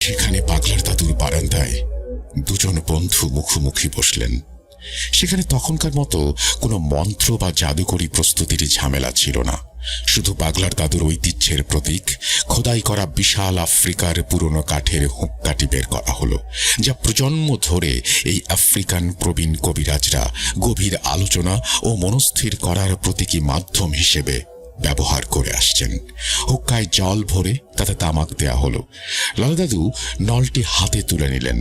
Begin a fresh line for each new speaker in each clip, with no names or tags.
সেখানে পাগলার দাদুর বারান্দায় দুজন বন্ধু মুখোমুখি বসলেন। সেখানে তখনকার মতো কোনো মন্ত্র বা জাদুকরী প্রস্তুতির ঝামেলা ছিল না। শুধু পাগলার দাদুর ঐতিহ্যের প্রতীক খোদাই করা বিশাল আফ্রিকার পুরনো কাঠের হুঁক্কাটি বের করা হলো, যা প্রজন্ম ধরে এই আফ্রিকান প্রবীণ কবিরাজরা গভীর আলোচনা ও মনস্থির করার প্রতীকী মাধ্যম হিসেবে ব্যবহার করে আসছেন। হুক্কায় জল ভরে তাতে তামাক দেয়া হলো। লালা দাদু নলটি হাতে তুলে নিলেন।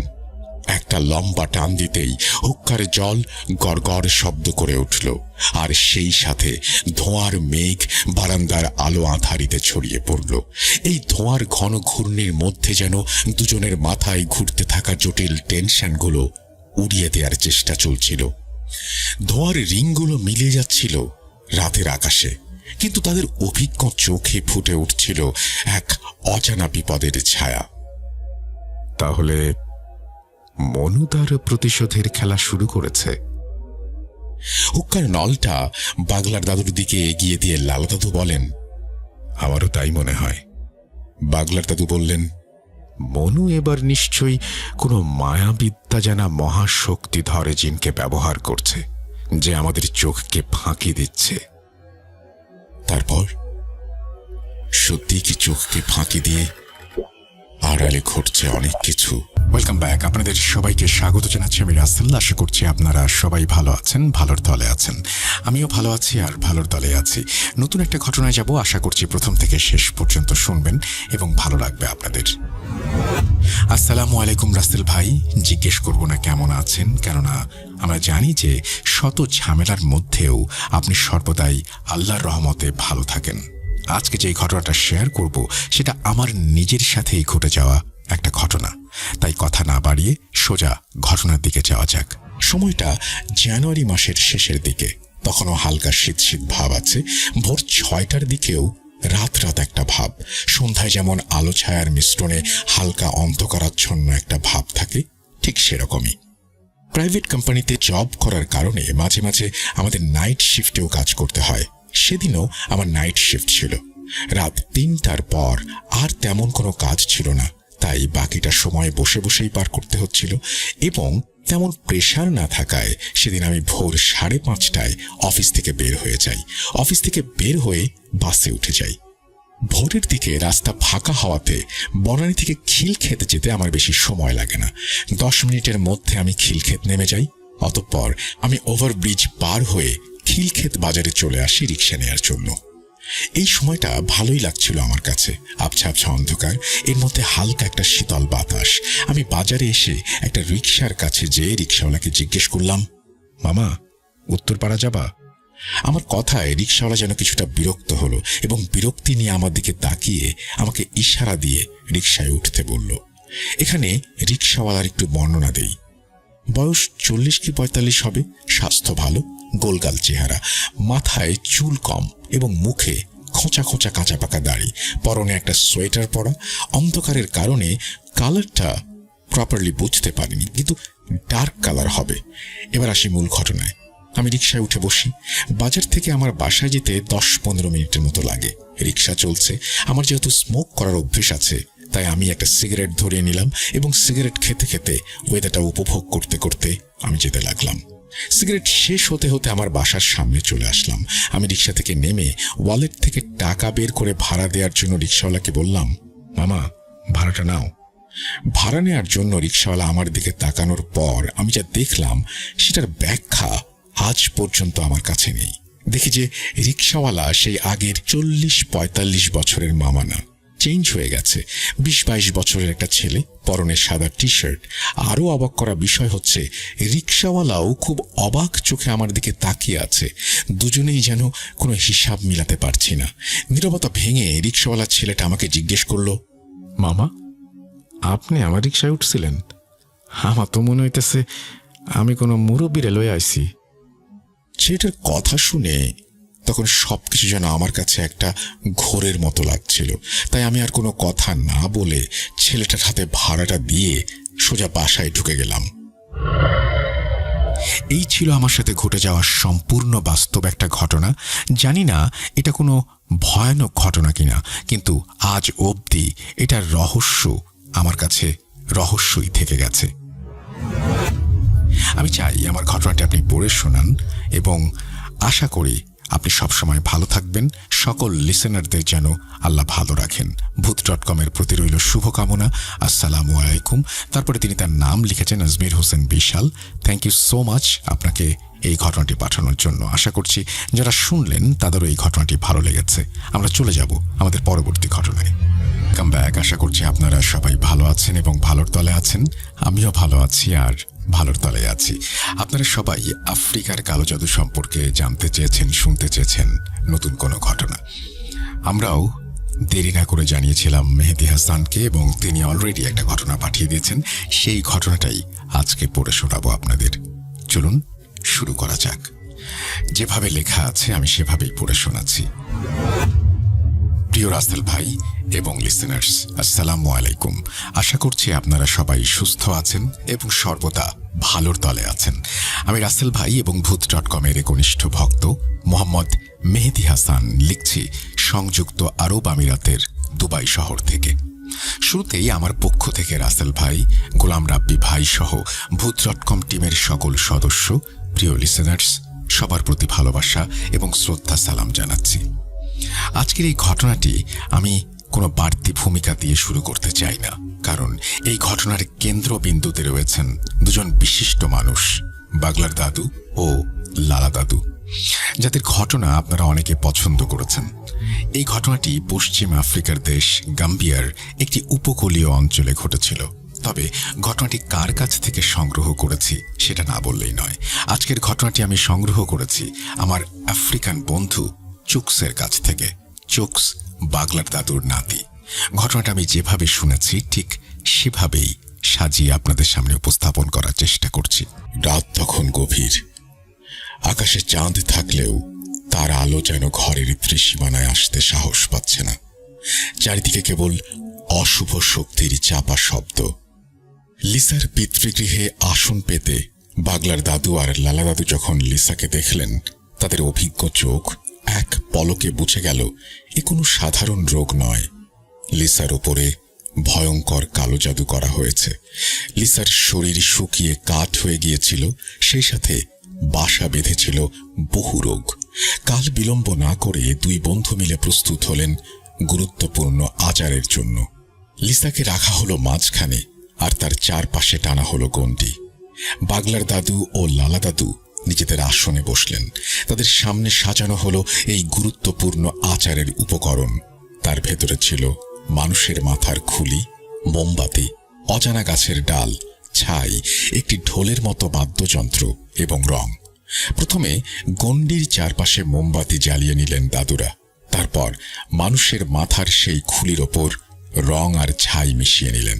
একটা লম্বা টান দিতেই হুক্কার জল গড়গড় শব্দ করে উঠল, আর সেই সাথে ধোঁয়ার মেঘ বারান্দার আলো আঁধারিতে ছড়িয়ে পড়ল। এই ধোঁয়ার ঘন ঘূর্ণির মধ্যে যেন দুজনের মাথায় ঘুরতে থাকা জটিল টেনশনগুলো উড়িয়ে দেওয়ার চেষ্টা চলছিল। ধোঁয়ার রিংগুলো মিলিয়ে যাচ্ছিল রাতের আকাশে, কিন্তু তাদের অভিজ্ঞ চোখে ফুটে উঠছিল এক অজানা বিপদের ছায়া।
তাহলে মনু তার প্রতিশোধের খেলা শুরু করেছে।
হুক্কার নলটা বাগলার দাদুর দিকে এগিয়ে দিয়ে লালা দাদু বলেন,
আমারও তাই মনে হয়।
বাগলার দাদু বললেন,
মনু এবার নিশ্চয়ই কোনো মায়াবিদ্যা জানা মহাশক্তিধর জিনকে ব্যবহার করছে, যে আমাদের চোখকে ফাঁকি দিচ্ছে।
তারপর সত্যি কি চোখকে ফাঁকি দিয়ে আড়ালে ঘটছে অনেক কিছু?
Welcome back. আপনাদের সবাইকে স্বাগত জানাচ্ছি আমি রাসেল। আশা করছি আপনারা সবাই ভালো আছেন, ভালোর দলে আছেন। আমিও ভালো আছি আর ভালোর দলে আছি। নতুন একটা ঘটনায় যাব, আশা করছি প্রথম থেকে শেষ পর্যন্ত শুনবেন এবং ভালো লাগবে আপনাদের। আসসালামু আলাইকুম রাসেল ভাই। জিজ্ঞেস করব না কেমন আছেন, কেননা আমরা জানি যে শত ঝামেলার মধ্যেও আপনি সর্বদাই আল্লাহর রহমতে ভালো থাকেন। আজকে যে ঘটনাটা শেয়ার করব সেটা আমার নিজের সাথেই ঘটে যাওয়া একটা ঘটনা, তাই কথা না বাড়িয়ে সোজা ঘটনার দিকে যাওয়া যাক।
সময়টা জানুয়ারি মাসের শেষের দিকে। তখনও হালকা শীত শীত ভাব আছে। ভোর 6টার দিকেও রাত রাত একটা ভাব। সন্ধ্যায় যেমন আলো ছায়ার মিশ্রণে হালকা অন্ধকারাচ্ছন্ন একটা ভাব থাকে, ঠিক সেরকমই। প্রাইভেট কোম্পানিতে জব করার কারণে মাঝে মাঝে আমাদের নাইট শিফটেও কাজ করতে হয়। সেদিনও আমার নাইট শিফট ছিল। রাত 3টার পর আর তেমন কোনো কাজ ছিল না, তাই বাকিটা সময় বসে বসেই পার করতে হচ্ছিল। এবং তেমন প্রেশার না থাকায় সেদিন আমি ভোর 5:30টায় অফিস থেকে বের হয়ে যাই। অফিস থেকে বের হয়ে বাসে উঠে যাই। ভোরের দিকে রাস্তা ফাঁকা হওয়াতে বনানী থেকে খিলক্ষেত যেতে আমার বেশি সময় লাগে না। 10 মিনিটের মধ্যে আমি খিলক্ষেত নেমে যাই। অতঃপর আমি ওভারব্রিজ পার হয়ে খিলক্ষেত বাজারে চলে আসি রিক্সা নেওয়ার জন্য। এই সময়টা ভালোই লাগছিল আমার কাছে। আবছা আবছা অন্ধকার, এর মধ্যে হালকা একটা শীতল বাতাস। আমি বাজারে এসে একটা রিক্সার কাছে যেয়ে রিক্সাওয়ালাকে জিজ্ঞেস করলাম,
মামা, উত্তরপাড়া যাবা?
আমার কথায় রিক্সাওয়ালা যেন কিছুটা বিরক্ত হলো এবং বিরক্তি নিয়ে আমার দিকে তাকিয়ে আমাকে ইশারা দিয়ে রিক্সায় উঠতে বলল। এখানে রিক্সাওয়ালার একটু বর্ণনা দেই। বয়স 40 কি 45 হবে। স্বাস্থ্য ভালো, গোলগাল চেহারা, মাথায় চুল কম এবং মুখে খোঁচা খোঁচা কাঁচা পাকা দাড়ি। পরনে একটা সোয়েটার পরা। অন্ধকারের কারণে কালারটা প্রপারলি বুঝতে পারিনি, কিন্তু ডার্ক কালার হবে। এবার আসি মূল ঘটনায়। আমি রিক্সায় উঠে বসি। বাজার থেকে আমার বাসায় যেতে 10-15 মিনিটের মতো লাগে। রিক্সা চলছে। আমার যেহেতু স্মোক করার অভ্যেস আছে, তাই আমি একটা সিগারেট ধরিয়ে নিলাম এবং সিগারেট খেতে খেতে ওয়েদারটা উপভোগ করতে করতে আমি যেতে লাগলাম। সিগারেট শেষ হতে হতে আমার বাসার সামনে চলে আসলাম। আমি রিক্সা থেকে নেমে ওয়ালেট থেকে টাকা বের করে ভাড়া দেওয়ার জন্য রিক্সাওয়ালাকে বললাম,
মামা, ভাড়াটা নাও।
ভাড়া নেওয়ার জন্য রিক্সাওয়ালা আমার দিকে তাকানোর পর আমি যা দেখলাম সেটার ব্যাখ্যা আজ পর্যন্ত আমার কাছে নেই। দেখি যে রিক্সাওয়ালা সেই আগের 40-45 বছরের মামা না, চেঞ্জ হয়ে গেছে। 20-22 বছরের একটা ছেলে, পরনে সাদা টি শার্ট। আরও অবাক করা বিষয় হচ্ছে রিক্সাওয়ালাও খুব অবাক চোখে আমার দিকে তাকিয়ে আছে। দুজনেই যেন কোনো হিসাব মিলাতে পারছি না। নীরবতা ভেঙে রিক্সাওয়ালা ছেলেটা আমাকে জিজ্ঞেস করলো,
মামা, আপনি আমার রিক্সায় উঠছিলেন? আমার তো মনে হইতেছে আমি কোনো মুরব্বীরে লয়ে আইছি।
ছেলেটার কথা শুনে তখন সবকিছু যেন আমার কাছে একটা ঘোরের মতো লাগছিল। তাই আমি আর কোনো কথা না বলে ছেলেটার হাতে ভাড়াটা দিয়ে সোজা বাসায় ঢুকে গেলাম।
এই ছিল আমার সাথে ঘটে যাওয়া সম্পূর্ণ বাস্তব একটা ঘটনা। জানি না এটা কোনো ভয়ানক ঘটনা কিনা, কিন্তু আজ অবধি এটার রহস্য আমার কাছে রহস্যই থেকে গেছে। আমি চাই আমার ঘটনাটি আপনি পড়ে শোনান এবং আশা করি আপনি সবসময় ভালো থাকবেন। সকল লিসেনারদের যেন আল্লাহ ভালো রাখেন। ভূত.com-এর প্রতি রইল শুভকামনা। আসসালামু আলাইকুম। তারপরে তিনি তার নাম লিখেছেন আজমির হোসেন বিশাল। থ্যাংক ইউ সো মাচ আপনাকে এই ঘটনাটি পাঠানোর জন্য। আশা করছি যারা শুনলেন তাদেরও এই ঘটনাটি ভালো লেগেছে। আমরা চলে যাব আমাদের পরবর্তী ঘটনায়। Come back. আশা করছি আপনারা সবাই ভালো আছেন এবং ভালোর তলে আছেন। আমিও ভালো আছি আর ভালোর তলে আছি। আপনারা সবাই আফ্রিকার কালো জাদু সম্পর্কে জানতে চেয়েছেন, শুনতে চেয়েছেন নতুন কোনো ঘটনা। আমরাও দেরি না করে জানিয়েছিলাম মেহেদী হাসানকে এবং তিনি অলরেডি একটা ঘটনা পাঠিয়ে দিয়েছেন। সেই ঘটনাটাই আজকে পড়ে শোনাবো আপনাদের। চলুন শুরু করা যাক। যেভাবে লেখা আছে আমি সেভাবেই পড়ে শোনাচ্ছি। প্রিয় রাসেল ভাই এবং লিসেনার্স, আসসালামু আলাইকুম। আশা করছি আপনারা সবাই সুস্থ আছেন এবং সর্বদা ভালোর তলে আছেন। আমি রাসেল ভাই এবং ভূত.com-এর একনিষ্ঠ ভক্ত মোহাম্মদ মেহেদী হাসান লিখছি সংযুক্ত আরব আমিরাতের দুবাই শহর থেকে। শুরুতেই আমার পক্ষ থেকে রাসেল ভাই, গোলাম রাব্বি ভাই সহ ভূত.com টিমের সকল সদস্য, প্রিয় লিসেনার্স, সবার প্রতি ভালোবাসা এবং শ্রদ্ধা সালাম জানাচ্ছি। আজকের এই ঘটনাটি আমি কোনো বাড়তি ভূমিকা দিয়ে শুরু করতে চাই না, কারণ এই ঘটনার কেন্দ্রবিন্দুতে রয়েছেন দুজন বিশিষ্ট মানুষ, বাগলার দাদু ও লালা দাদু, যাদের ঘটনা আপনারা অনেকে পছন্দ করেছেন। এই ঘটনাটি পশ্চিম আফ্রিকার দেশ গাম্বিয়ার একটি উপকূলীয় অঞ্চলে ঘটেছিল। তবে ঘটনাটি কার কাছ থেকে সংগ্রহ করেছি সেটা না বললেই নয়। আজকের ঘটনাটি আমি সংগ্রহ করেছি আমার আফ্রিকান বন্ধু চুকসের কাছ থেকে। চুকস বাগলার দাদুর নাতি। ঘটনাটা আমি যেভাবে শুনেছি ঠিক সেভাবেই সাজিয়ে আপনাদের সামনে উপস্থাপন করার চেষ্টা করছি।
রাত তখন গভীর। আকাশে চাঁদ থাকলেও তার আলো যেন ঘরের ত্রিসীমানায় আসতে সাহস পাচ্ছে না। চারিদিকে কেবল অশুভ শক্তির চাপা শব্দ। লিসার পিতৃগৃহে আসন পেতে বাগলার দাদু আর লালা দাদু যখন লিসাকে দেখলেন, তাদের অভিজ্ঞ চোখ এক পলকে বুঝে গেল এ কোনো সাধারণ রোগ নয়। লিসার উপরে ভয়ঙ্কর কালো জাদু করা হয়েছে। লিসার শরীর শুকিয়ে কাঠ হয়ে গিয়েছিল, সেই সাথে বাসা বেঁধেছিল বহু রোগ। কাল বিলম্ব না করে দুই বন্ধু মিলে প্রস্তুত হলেন গুরুত্বপূর্ণ আচারের জন্য। লিসাকে রাখা হলো মাঝখানে আর তার চারপাশে টানা হলো গণ্ডি। বাগলার দাদু ও লালা দাদু নিজেদের আসনে বসলেন। তাদের সামনে সাজানো হলো এই গুরুত্বপূর্ণ আচারের উপকরণ। তার ভেতরে ছিল মানুষের মাথার খুলি, মোমবাতি, অজানা গাছের ডাল, ছাই, একটি ঢোলের মতো বাদ্যযন্ত্র এবং রং। প্রথমে গণ্ডির চারপাশে মোমবাতি জ্বালিয়ে নিলেন দাদুরা। তারপর মানুষের মাথার সেই খুলির ওপর রং আর ছাই মিশিয়ে নিলেন।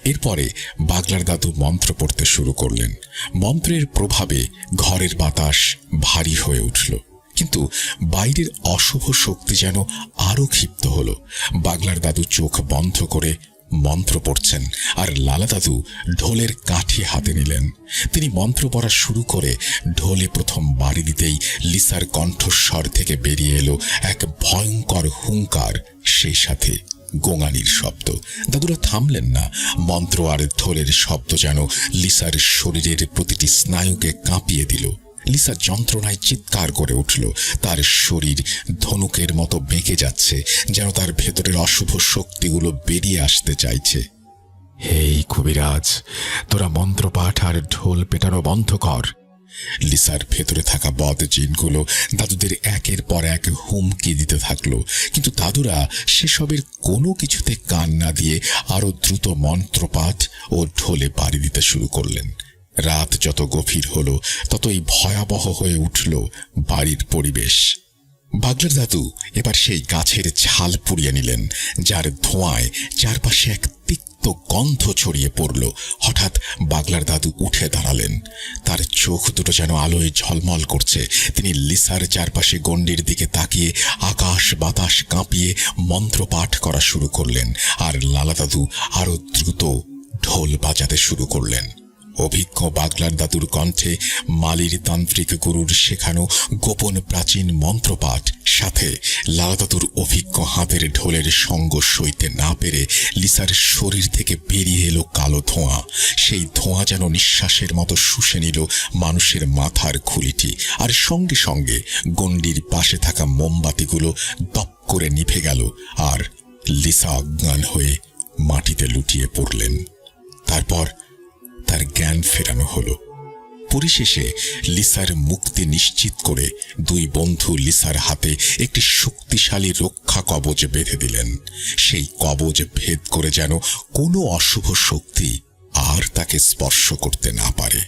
এরপরে বাগলার দাদু মন্ত্র পড়তে শুরু করলেন। মন্ত্রের প্রভাবে ঘরের বাতাস ভারী হয়ে উঠল, কিন্তু বাইরের অশুভ শক্তি যেন আরো ক্ষিপ্ত হল। বাগলার দাদু চোখ বন্ধ করে মন্ত্র পড়ছেন আর লালা দাদু ঢোলের কাঠি হাতে নিলেন। তিনি মন্ত্র পড়া শুরু করে ঢোলে প্রথম বাড়ি দিতেই লিসার কণ্ঠস্বর থেকে বেরিয়ে এলো এক ভয়ঙ্কর হুঙ্কার, সেই সাথে গোঙানির শব্দ। দাদুরা থামলেন না। মন্ত্র আর ঢোলের শব্দ যেন লিসার শরীরের প্রতিটি স্নায়ুকে কাঁপিয়ে দিল। লিসা যন্ত্রণায় চিৎকার করে উঠল। তার শরীর ধনুকের মতো বেঁকে যাচ্ছে, যেন তার ভেতরের অশুভ শক্তিগুলো বেরিয়ে আসতে চাইছে।
হেই কবিরাজ, তোরা মন্ত্রপাঠ আর ঢোল পেটানো বন্ধ কর।
লিসার ভেতরে থাকা বদ জিনগুলো দাদুদের একের পর এক হুমকি দিতে থাকলো, কিন্তু দাদুরা সেসবের কোনো কিছুতে কান না দিয়ে আরো দ্রুত মন্ত্রপাঠ ও ঢোলে বাড়ি দিতে শুরু করলেন। রাত যত গভীর হলো ততই ভয়াবহ হয়ে উঠল বাড়ির পরিবেশ। বাগলার দাদু এবার সেই গাছের ছাল পুড়িয়ে নিলেন, যার ধোঁয়ায় চারপাশে এক তিক্ত গন্ধ ছড়িয়ে পড়ল। হঠাৎ বাগলার দাদু উঠে দাঁড়ালেন। তার চোখ দুটো যেন আলোয় ঝলমল করছে। তিনি লিসার চারপাশে গণ্ডির দিকে তাকিয়ে আকাশ বাতাস কাঁপিয়ে মন্ত্র পাঠ করা শুরু করলেন, আর লালা দাদু আরো দ্রুত ঢোল বাজাতে শুরু করলেন। অভিজ্ঞ বাগলার দাদুর কণ্ঠে মালির তান্ত্রিক গুরুর শেখানো গোপন প্রাচীন মন্ত্রপাঠ, সাথে লালা দাদুর অভিজ্ঞ হাতের ঢোলের সঙ্গ সইতে না পেরে লিসার শরীর থেকে বেরিয়ে এলো কালো ধোঁয়া। সেই ধোঁয়া যেন নিঃশ্বাসের মতো শুষে নিল মানুষের মাথার খুলিটি, আর সঙ্গে সঙ্গে গণ্ডির পাশে থাকা মোমবাতিগুলো দপ করে নিভে গেল, আর লিসা অজ্ঞান হয়ে মাটিতে লুটিয়ে পড়লেন। তারপর তার জ্ঞান ফেরানো হলো। পরিশেষে লিসার মুক্তি নিশ্চিত করে দুই বন্ধু লিসার হাতে একটি শক্তিশালী রক্ষা কবচ বেঁধে দিলেন। সেই কবচ ভেদ করে যেন কোনো অশুভ শক্তি আর তাকে স্পর্শ করতে না পারে।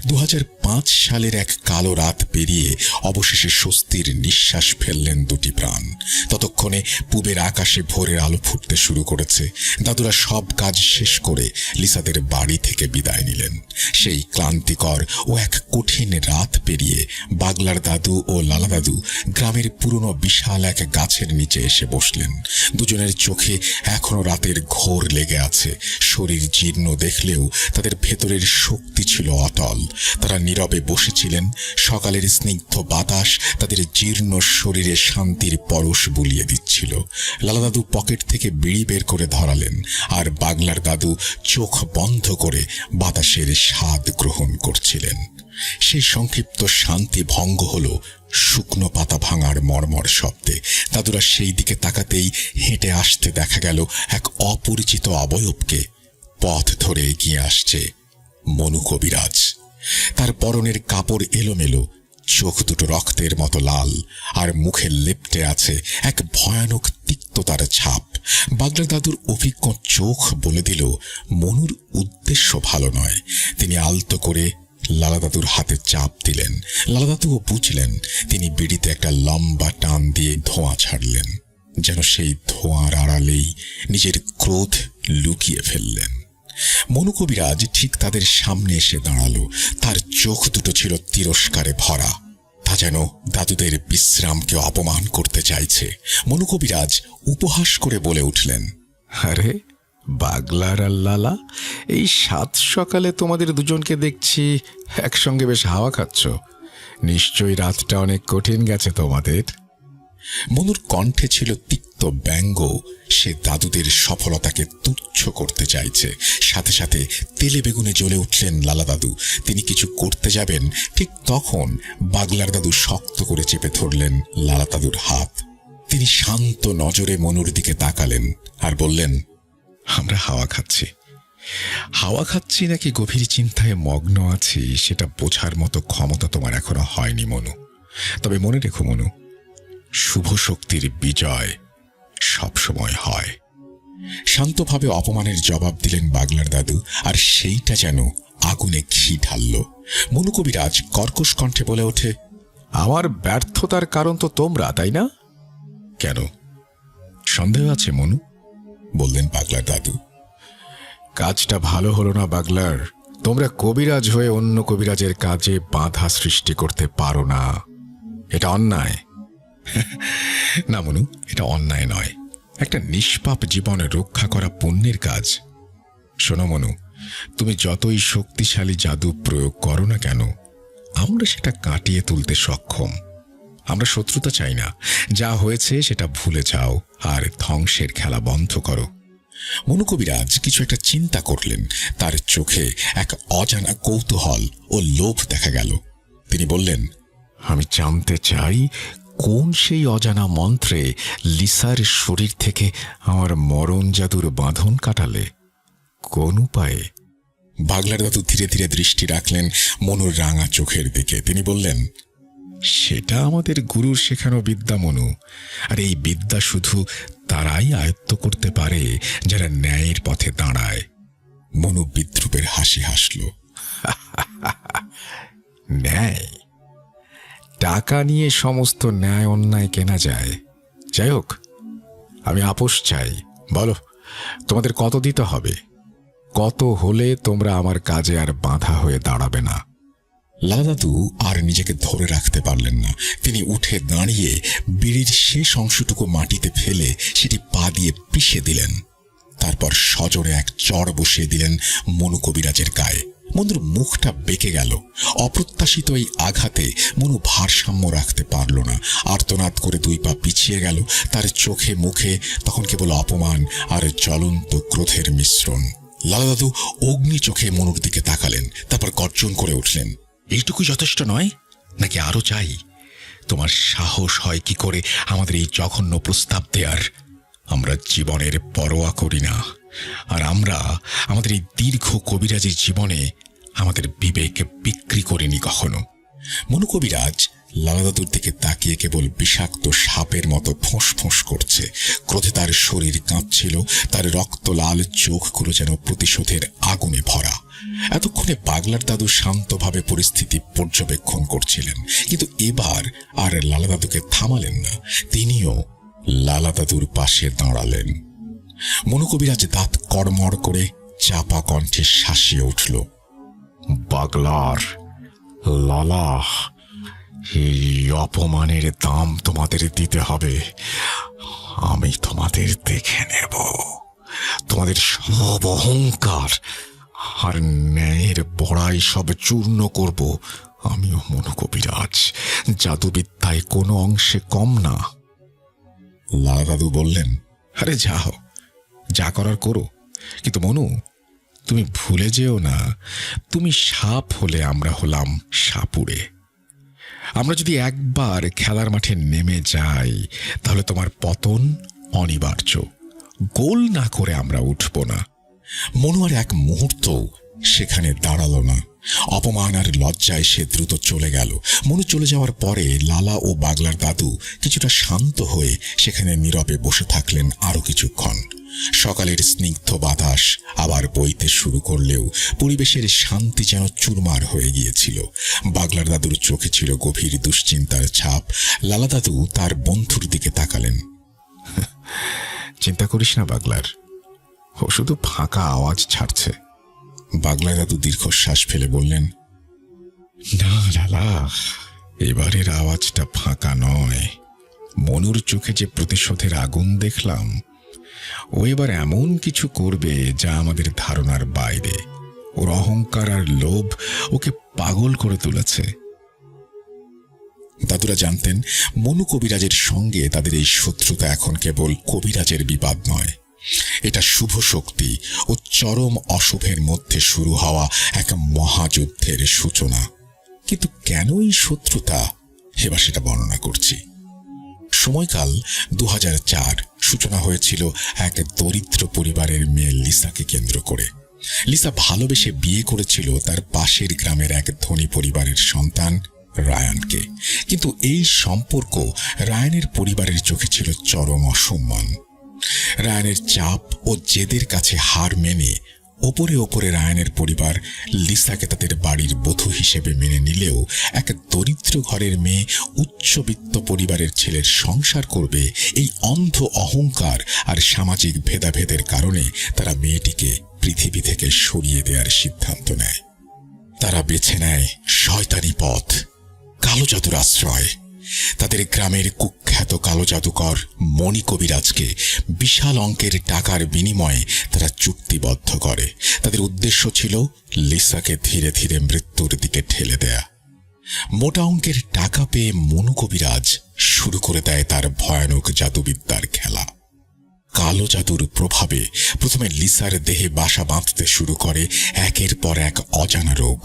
2005 সালের এক কালো রাত পেরিয়ে অবশেষে স্বস্তির নিঃশ্বাস ফেললেন দুটি প্রাণ। ততক্ষণে পূবের আকাশে ভোরের আলো ফুটতে শুরু করেছে। দাদুরা সব কাজ শেষ করে লিসাদের বাড়ি থেকে বিদায় নিলেন। সেই ক্লান্তিকর ও এক কঠিন রাত পেরিয়ে বাগলার দাদু ও লালা দাদু গ্রামের পুরনো বিশাল এক গাছের নিচে এসে বসলেন। দুজনের চোখে এখনো রাতের ঘোর লেগে আছে। শরীর জীর্ণ দেখলেও তাদের ভেতরের শক্তি ছিল অটল। তারা নীরবে বসেছিলেন। সকালের স্নিগ্ধ বাতাস তাদের জীর্ণ শরীরে শান্তির পরশ বুলিয়ে দিচ্ছিল। লালা দাদু পকেট থেকে বিড়ি বের করে ধরালেন, আর বাগলার দাদু চোখ বন্ধ করে বাতাসের স্বাদ গ্রহণ করছিলেন। সেই সংক্ষিপ্ত শান্তি ভঙ্গ হল শুকনো পাতা ভাঙার মর্মর শব্দে। দাদুরা সেই দিকে তাকাতেই হেঁটে আসতে দেখা গেল এক অপরিচিত অবয়বকে। পথ ধরে এগিয়ে আসছে মনু কবিরাজ। তার পরনের কাপড় এলোমেলো, চোখ দুটো রক্তের মতো লাল, আর মুখে লেপ্টে আছে এক ভয়ানক তিক্ততার ছাপ। বাগলার দাদুর অভিজ্ঞ চোখ বলে দিল মনুর উদ্দেশ্য ভালো নয়। তিনি আলতো করে লালা দাদুর হাতে চাপ দিলেন। লালা দাদুও বুঝলেন। তিনি বিড়িতে একটা লম্বা টান দিয়ে ধোঁয়া ছাড়লেন, যেন সেই ধোঁয়ার আড়ালেই নিজের ক্রোধ লুকিয়ে ফেললেন। মনু কবিরাজ ঠিক তাদের সামনে এসে দাঁড়ালো। তার চোখ দুটো ছিল তিরস্কারে ভরা। তা যেন দাদুদের বিশ্রামকে অপমান করতে চাইছে। মনু কবিরাজ উপহাস করে বলে উঠলেন,
আরে বাগলার আর লালা, এই সাত সকালে তোমাদের দুজনকে দেখছি একসঙ্গে বেশ হাওয়া খাচ্ছ। নিশ্চয়ই রাতটা অনেক কঠিন গেছে তোমাদের।
মনুর কণ্ঠে ছিল তিক্ত ব্যঙ্গ। সে দাদুদের সফলতাকে তুচ্ছ করতে চাইছে। সাথে সাথে তেলে বেগুনে জ্বলে উঠলেন লালা দাদু। তিনি কিছু করতে যাবেন, ঠিক তখন বাগলার দাদু শক্ত করে চেপে ধরলেন লালা দাদুর হাত। তিনি শান্ত নজরে মনুর দিকে তাকালেন আর বললেন,
আমরা হাওয়া খাচ্ছি। হাওয়া খাচ্ছি নাকি গভীর চিন্তায় মগ্ন আছি সেটা বোঝার মতো ক্ষমতা তোমার এখনো হয়নি মনু। তবে মনে রেখো মনু, শুভ শক্তির বিজয় সবসময় হয়।
শান্তভাবে অপমানের জবাব দিলেন বাগলার দাদু, আর সেইটা যেন আগুনে ঘি ঢালল। মনু কবিরাজ কর্কশ কণ্ঠে বলে ওঠে,
আমার ব্যর্থতার কারণ তো তোমরা, তাই না? কেন, সন্দেহ আছে মনু?
বললেন বাগলার দাদু।
কাজটা ভালো হলো না বাগলার। তোমরা কবিরাজ হয়ে অন্য কবিরাজের কাজে বাধা সৃষ্টি করতে পারো না। এটা অন্যায়। না মনু, এটা অন্যায় নয়। একটা নিষ্পাপ জীবনে রক্ষা করা পুণ্যের কাজ। শোনো মনু, তুমি যতই শক্তিশালী জাদু প্রয়োগ করো না কেন, আমরা সেটা কাটিয়ে তুলতে সক্ষম। আমরা শত্রুতা চাই না। যা হয়েছে সেটা ভুলে যাও আর ধ্বংসের খেলা বন্ধ করো।
মনু কবিরাজ কিছু একটা চিন্তা করলেন। তার চোখে এক অজানা কৌতূহল ও লোভ দেখা গেল। তিনি বললেন,
আমি জানতে চাই কোন সেই অজানা মন্ত্রে লিসার শরীর থেকে আমার মরণ জাদুর বাঁধন কাটালে? কোন উপায়ে?
বাগলার দাদু ধীরে ধীরে দৃষ্টি রাখলেন মনুর রাঙা চোখের দিকে। তিনি বললেন,
সেটা আমাদের গুরুর শেখানো বিদ্যা মনু। আর এই বিদ্যা শুধু তারাই আয়ত্ত করতে পারে যারা ন্যায়ের পথে দাঁড়ায়।
মনু বিদ্রুপের হাসি হাসল।
ন্যায়? টাকা নিয়ে সমস্ত ন্যায় অন্যায় কেনা যায়। যাই হোক, আমি আপোষ চাই। বলো, তোমাদের কত দিতে হবে? কত হলে তোমরা আমার কাজে আর বাধা হয়ে দাঁড়াবে না?
লালা দাদু আর নিজেকে ধরে রাখতে পারলেন না। তিনি উঠে দাঁড়িয়ে বিড়ির শেষ অংশটুকু মাটিতে ফেলে সেটি পা দিয়ে পিষে দিলেন। তারপর সজোরে এক চড় বসিয়ে দিলেন মনু কবিরাজের গায়ে। মনুর মুখটা বেঁকে গেল। অপ্রত্যাশিত এই আঘাতে মনু ভারসাম্য রাখতে পারল না, আর্তনাদ করে 2 পা পিছিয়ে গেল। তার চোখে মুখে তখন কেবল অপমান আর জ্বলন্ত ক্রোধের মিশ্রণ। লালা দাদু অগ্নি চোখে মনুর দিকে তাকালেন, তারপর গর্জন করে উঠলেন,
এইটুকু যথেষ্ট নয় নাকি আরো চাই? তোমার সাহস হয় কি করে আমাদের এই জঘন্য প্রস্তাব দেয়ার? আমরা জীবনের পরোয়া করি না, আর আমরা আমাদের এই দীর্ঘ কবিরাজি জীবনে আমাদের বিবেক বিক্রি করিনি কখনো।
মনু কবিরাজ লালা দাদুর দিকে তাকিয়ে কেবল বিষাক্ত সাপের মতো ফোঁস ফোঁস করছে। ক্রোধে তার শরীর কাঁপছিল, তার রক্ত লাল চোখগুলো যেন প্রতিশোধের আগুনে ভরা। এতক্ষণে পাগলার দাদু শান্তভাবে পরিস্থিতি পর্যবেক্ষণ করছিলেন, কিন্তু এবার আর লালা দাদুকে থামালেন না। তিনিও লালা দাদুর পাশে দাঁড়ালেন। মনু কবিরাজ দাঁত কড়মড় করে চাপা কণ্ঠে শাসিয়ে উঠল,
পাগলার, লালা, এই অপমানের দাম তোমাদের দিতে হবে। আমি তোমাদের দেখে নেব, তোমাদের সব অহংকার আর ন্যায়ের বড়াই সব চূর্ণ করব। আমিও মনু কবিরাজ, জাদুবিদ্যায় কোনো অংশে কম না।
লালা দাদু বললেন,
আরে যাও, যা করার করো, কিন্তু মনু, তুমি ভুলে যেও না, তুমি সাপ হলে আমরা হলাম সাপুড়ে। আমরা যদি একবার খেলার মাঠে নেমে যাই তাহলে তোমার পতন অনিবার্য। গোল না করে আমরা উঠব না।
মনু আর এক মুহূর্ত সেখানে দাঁড়ালো না। অপমান আর লজ্জায় সে দ্রুত চলে গেল। মনু চলে যাওয়ার পরে লালা ও বাগলার দাদু কিছুটা শান্ত হয়ে সেখানে নীরবে বসে থাকলেন আরো কিছুক্ষণ। সকালের স্নিগ্ধ বাতাস আবার বইতে শুরু করলেও পরিবেশের শান্তি যেন চুরমার হয়ে গিয়েছিল। বাগলার দাদুর চোখে ছিল গভীর দুশ্চিন্তার ছাপ। লালা দাদু তার বন্ধুর দিকে তাকালেন।
চিন্তা করিস না বাগলার, ও শুধু ফাঁকা আওয়াজ ছাড়ছে।
বাগলার দাদু দীর্ঘশ্বাস ফেলে বললেন,
না লালা, এবারের আওয়াজটা ফাঁকা নয়। মনুর চোখে যে প্রতিশোধের আগুন দেখলাম, ও এবার এমন কিছু করবে যা আমাদের ধারণার বাইরে। ওর অহংকার আর লোভ ওকে পাগল করে তুলেছে।
দাদুরা জানতেন মনু কবিরাজের সঙ্গে তাদের এই শত্রুতা এখন কেবল কবিরাজের বিবাদ নয়, এটা শুভ শক্তি ও চরম অশুভের মধ্যে শুরু হওয়া এক মহাযুদ্ধের সূচনা। কিন্তু কেন এই শত্রুতা, এবার সেটা বর্ণনা করছি। সময়কাল 2004। সূচনা হয়েছিল এক দরিদ্র পরিবারের মেয়ে লিসাকে কেন্দ্র করে। লিসা ভালোবেসে বিয়ে করেছিল তার পাশের গ্রামের এক ধনী পরিবারের সন্তান রায়ানকে। কিন্তু এই সম্পর্ক রায়ানের পরিবারের চোখে ছিল চরম অসম্মান। রায়ানের চাপ ও জেদের কাছে হার মেনে ওপরে ওপরে রায়ানের পরিবার লিসাকে তাদের বাড়ির বধূ হিসেবে মেনে নিলেও এক দরিদ্র ঘরের মেয়ে উচ্চবিত্ত পরিবারের ছেলের সংসার করবে, এই অন্ধ অহংকার আর সামাজিক ভেদাভেদের কারণে তারা মেয়েটিকে পৃথিবী থেকে সরিয়ে দেওয়ার সিদ্ধান্ত নেয়। তারা বেছে নেয় শয়তানি পথ, কালো জাদুর আশ্রয়। তাদের গ্রামের কুখ্যাত কালো জাদুকর মণি কবিরাজকে বিশাল অঙ্কের টাকার বিনিময়ে তারা চুক্তিবদ্ধ করে। তাদের উদ্দেশ্য ছিল লিসাকে ধীরে ধীরে মৃত্যুর দিকে ঠেলে দেয়া। মোটা অঙ্কের টাকা পেয়ে মনু কবিরাজ শুরু করে দেয় তার ভয়ানক জাদুবিদ্যার খেলা। কালো জাদুর প্রভাবে প্রথমে লিসার দেহে বাসা বাঁধতে শুরু করে একের পর এক অজানা রোগ।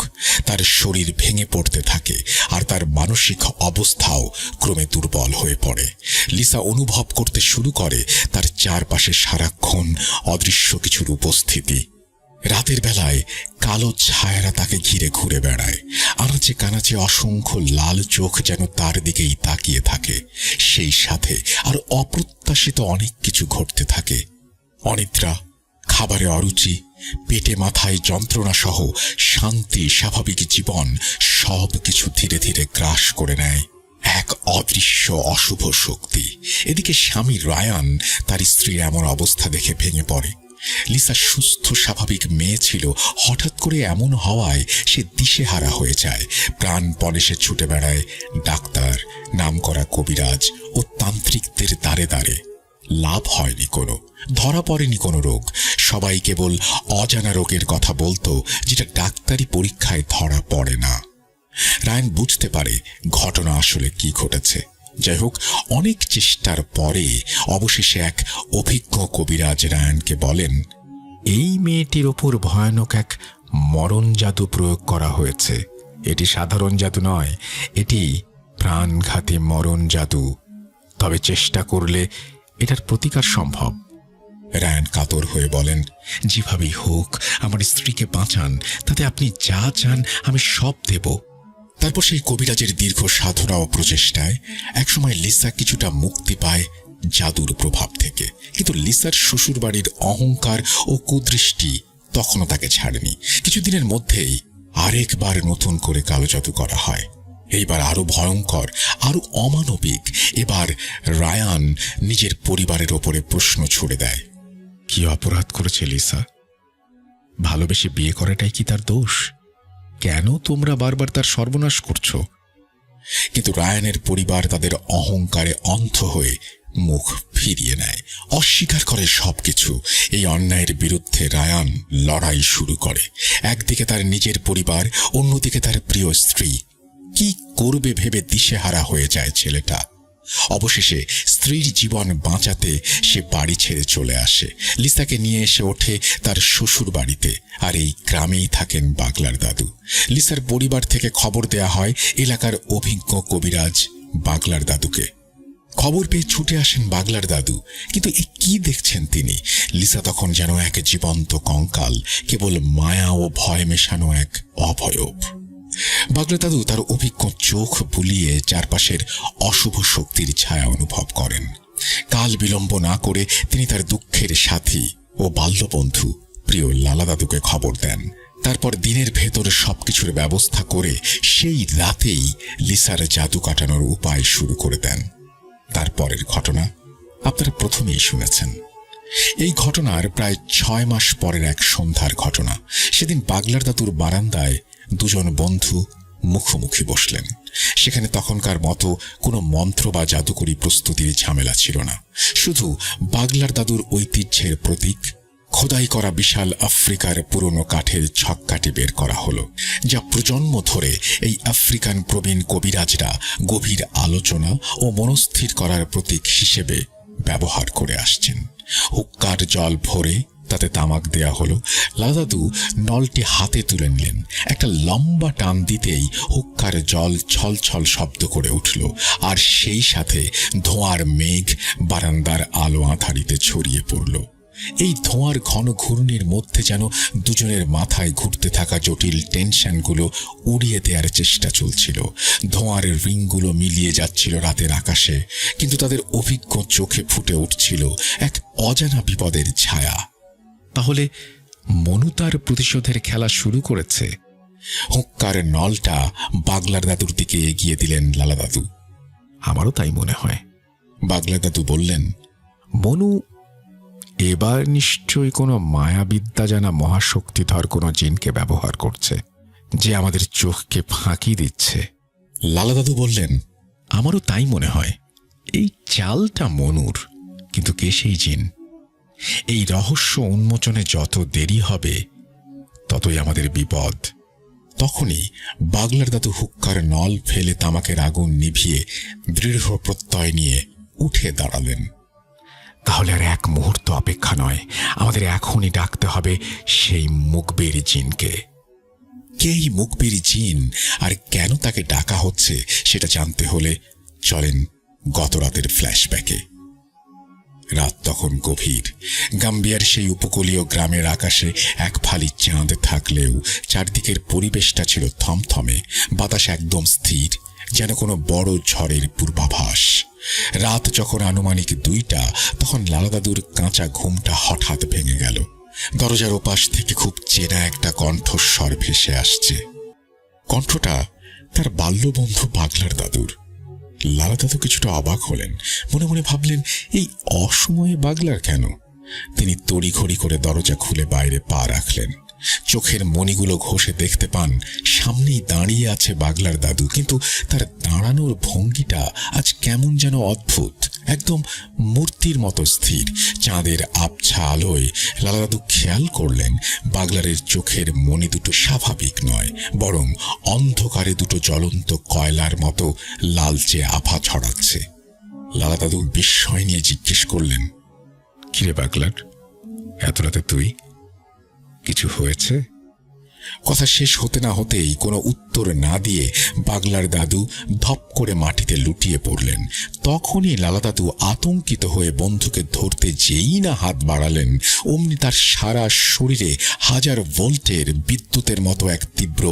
তার শরীর ভেঙে পড়তে থাকে আর তার মানসিক অবস্থাও ক্রমে দুর্বল হয়ে পড়ে। লিসা অনুভব করতে শুরু করে তার চারপাশে সারাক্ষণ অদৃশ্য কিছুর উপস্থিতি। রাতের বেলায় কালো ছায়ারা তাকে ঘিরে ঘুরে বেড়ায়। আনাচে কানাচে অসংখ্য লাল চোখ যেন তার দিকেই তাকিয়ে থাকে। সেই সাথে আর অপ্রত্যাশিত অনেক কিছু ঘটতে থাকে। অনিদ্রা, খাবারে অরুচি, পেটে মাথায় যন্ত্রণা সহ শান্তি, স্বাভাবিক জীবন সব কিছু ধীরে ধীরে গ্রাস করে নেয় এক অদৃশ্য অশুভ শক্তি। এদিকে স্বামী রায়ান তার স্ত্রীর এমন অবস্থা দেখে ভেঙে পড়ে। লিসা সুস্থ স্বাভাবিক মেয়ে ছিল, হঠাৎ করে এমন হওয়ায় সে দিশেহারা হয়ে যায়। প্রাণপণে সে ছুটে বেড়ায় ডাক্তার, নামকরা কবিরাজ ও তান্ত্রিকদের দ্বারে দ্বারে। লাভ হয়নি কোনো, ধরা পড়েনি কোনো রোগ। সবাই কেবল অজানা রোগের কথা বলতো, যেটা ডাক্তারি পরীক্ষায় ধরা পড়ে না। রায়ান বুঝতে পারে ঘটনা আসলে কি ঘটেছে। যাই হোক, অনেক চেষ্টার পরে অবশেষে এক অভিজ্ঞ কবিরাজ রায়ানকে বলেন,
এই মেয়েটির ওপর ভয়ানক এক মরণ জাদু প্রয়োগ করা হয়েছে। এটি সাধারণ জাদু নয়, এটি প্রাণঘাতী মরণ জাদু। তবে চেষ্টা করলে এটার প্রতিকার সম্ভব।
রায়ান কাতর হয়ে বলেন, যেভাবেই হোক আমার স্ত্রীকে বাঁচান, তাতে আপনি যা চান আমি সব দেব। তারপর সেই কবিরাজের দীর্ঘ সাধনা ও প্রচেষ্টায় একসময় লিসা কিছুটা মুক্তি পায় জাদুর প্রভাব থেকে। কিন্তু লিসার শ্বশুরবাড়ির অহংকার ও কুদৃষ্টি তখনও তাকে ছাড়েনি। কিছুদিনের মধ্যেই আরেকবার নতুন করে কালো জাদু করা হয়। এইবার আরো ভয়ঙ্কর, আরো অমানবিক। এবার রায়ান নিজের পরিবারের ওপরে প্রশ্ন ছুড়ে দেয়,
কি অপরাধ করেছে লিসা? ভালোবেসে বিয়ে করাটাই কি তার দোষ? কেন তোমরা বারবার তার সর্বনাশ করছো?
কিন্তু রায়ানের পরিবার তাদের অহংকারে অন্ধ হয়ে মুখ ফিরিয়ে নেয়, অস্বীকার করে সবকিছু। এই অন্যায়ের বিরুদ্ধে রায়ান লড়াই শুরু করে। একদিকে তার নিজের পরিবার, অন্যদিকে তার প্রিয় স্ত্রী। কি করবে ভেবে দিশেহারা হয়ে যায় ছেলেটা। অবশেষে স্ত্রীর জীবন বাঁচাতে সে বাড়ি ছেড়ে চলে আসে। লিসাকে নিয়ে এসে ওঠে তার শ্বশুর বাড়িতে। আর এই গ্রামেই থাকেন বাগলার দাদু। লিসার পরিবার থেকে খবর দেয়া হয় এলাকার অভিজ্ঞ কবিরাজ বাগলার দাদুকে। খবর পেয়ে ছুটে আসেন বাগলার দাদু। কিন্তু এ কি দেখছেন তিনি? লিসা তখন যেন এক জীবন্ত কঙ্কাল, কেবল মায়া ও ভয় মেশানো এক অভয়ব। বাগলা দাদু তার অভিজ্ঞ চোখ বুলিয়ে চারপাশের অশুভ শক্তির ছায়া অনুভব করেন। কাল বিলম্ব না করে তিনি তার দুঃখের সাথী ও বাল্যবন্ধু প্রিয় লালা দাদুকে খবর দেন। তারপর দিনের ভেতরে সবকিছুর ব্যবস্থা করে সেই রাতেই লিসার জাদু কাটানোর উপায় শুরু করে দেন। তারপরের ঘটনা আপনারা প্রথমেই শুনেছেন। এই ঘটনার প্রায় 6 মাস পরের এক সন্ধ্যার ঘটনা। সেদিন বাগলার দাদুর বারান্দায় দুজন বন্ধু মুখোমুখি বসলেন। সেখানে তখনকার মতো কোনো মন্ত্র বা জাদুকরি প্রস্তুতির ঝামেলা ছিল না। শুধু বাগলার দাদুর ঐতিহ্যের প্রতীক খোদাই করা বিশাল আফ্রিকার পুরনো কাঠের ছক্কাটি বের করা হলো, যা প্রজন্ম ধরে এই আফ্রিকান প্রবীণ কবিরাজরা গভীর আলোচনা ও মনস্থির করার প্রতীক হিসেবে ব্যবহার করে আসছেন। হুক্কার জল ভরে তাতে তামাক দেয়া হলো। লাদাদু নলটি হাতে তুলে নিলেন। একটা লম্বা টান দিতেই হুক্কার জল ছলছল শব্দ করে উঠল, আর সেই সাথে ধোঁয়ার মেঘ বারান্দার আলো আঁধারিতে ছড়িয়ে পড়ল। এই ধোঁয়ার ঘন ঘূর্ণির মধ্যে যেন দুজনের মাথায় ঘুরতে থাকা জটিল টেনশনগুলো উড়িয়ে দেওয়ার চেষ্টা চলছিল। ধোঁয়ার রিংগুলো মিলিয়ে যাচ্ছিল রাতের আকাশে, কিন্তু তাদের অভিজ্ঞ চোখে ফুটে উঠছিল এক অজানা বিপদের ছায়া।
তাহলে মনু তার প্রতিশোধের খেলা শুরু করেছে?
হুক্কার নলটা বাগলার দাদুর দিকে এগিয়ে দিলেন লালা দাদু।
আমারও তাই মনে হয়।
বাগলা দাদু বললেন,
মনু এবার নিশ্চয়ই কোনো মায়াবিদ্যা জানা মহাশক্তিধর কোনো জিনকে ব্যবহার করছে, যে আমাদের চোখকে ফাঁকি দিচ্ছে।
লালা দাদু বললেন,
আমারও তাই মনে হয়। এই চালটা মনুর, কিন্তু কে সেই জিন? এই রহস্য উন্মোচনে যত দেরি হবে ততই আমাদের বিপদ।
তখনই বাগলার দাদু হুক্কার নল ফেলে তামাকের আগুন নিভিয়ে দৃঢ় প্রত্যয় নিয়ে উঠে দাঁড়ালেন।
তাহলে আর এক মুহূর্ত অপেক্ষা নয়, আমাদের এখনই ডাকতে হবে সেই মুখবের জিনকে।
কে এই মুখবির জিন আর কেন তাকে ডাকা হচ্ছে সেটা জানতে হলে চলেন গত রাতের ফ্ল্যাশব্যাকে। রাত তখন গভীর। গাম্বিয়ার সেই উপকূলীয় গ্রামের আকাশে এক ফালি চাঁদ থাকলেও চারদিকের পরিবেশটা ছিল থমথমে। বাতাস একদম স্থির, যেন কোনো বড় ঝড়ের পূর্বাভাস। রাত যখন আনুমানিক 2টা, তখন লালা দাদুর কাঁচা ঘুমটা হঠাৎ ভেঙে গেল। দরজার ওপাশ থেকে খুব চেনা একটা কণ্ঠস্বর ভেসে আসছে। কণ্ঠটা তার বাল্যবন্ধু বাগলার দাদুর। লালা দাদু কিছুটা অবাক হলেন। মনে মনে ভাবলেন, এই অসময়ে বাগলার কেন? তিনি তড়িঘড়ি করে দরজা খুলে বাইরে পা রাখলেন। চোখ চোখের মণিগুলো ঘষে দেখতে পান সামনেই দাঁড়িয়ে আছে বাগলার দাদু, কিন্তু তার দাঁড়ানোর ভঙ্গিটা আজ কেমন যেন অদ্ভুত, একদম মূর্তির মতো স্থির। চাঁদের আবছা আলোয় লালা দাদু খেয়াল করলেন বাগলারের চোখের মণি দুটো স্বাভাবিক নয়, বরং অন্ধকারে দুটো জ্বলন্ত কয়লার মতো লালচে আভা ছড়াচ্ছে। লালা দাদু বিস্ময় নিয়ে জিজ্ঞেস করলেন,
কিরে বাগলার, এত রাতে তুই? কিছু হয়েছে?
কথা শেষ হতে না হতেই কোনো উত্তর না দিয়ে বাগলার দাদু ধপ করে মাটিতে লুটিয়ে পড়লেন। তখনই লালা দাদু আতঙ্কিত হয়ে বন্ধুকে ধরতে যেই না হাত বাড়ালেন, অমনি তার সারা শরীরে 1000 ভোল্টের বিদ্যুতের মতো এক তীব্র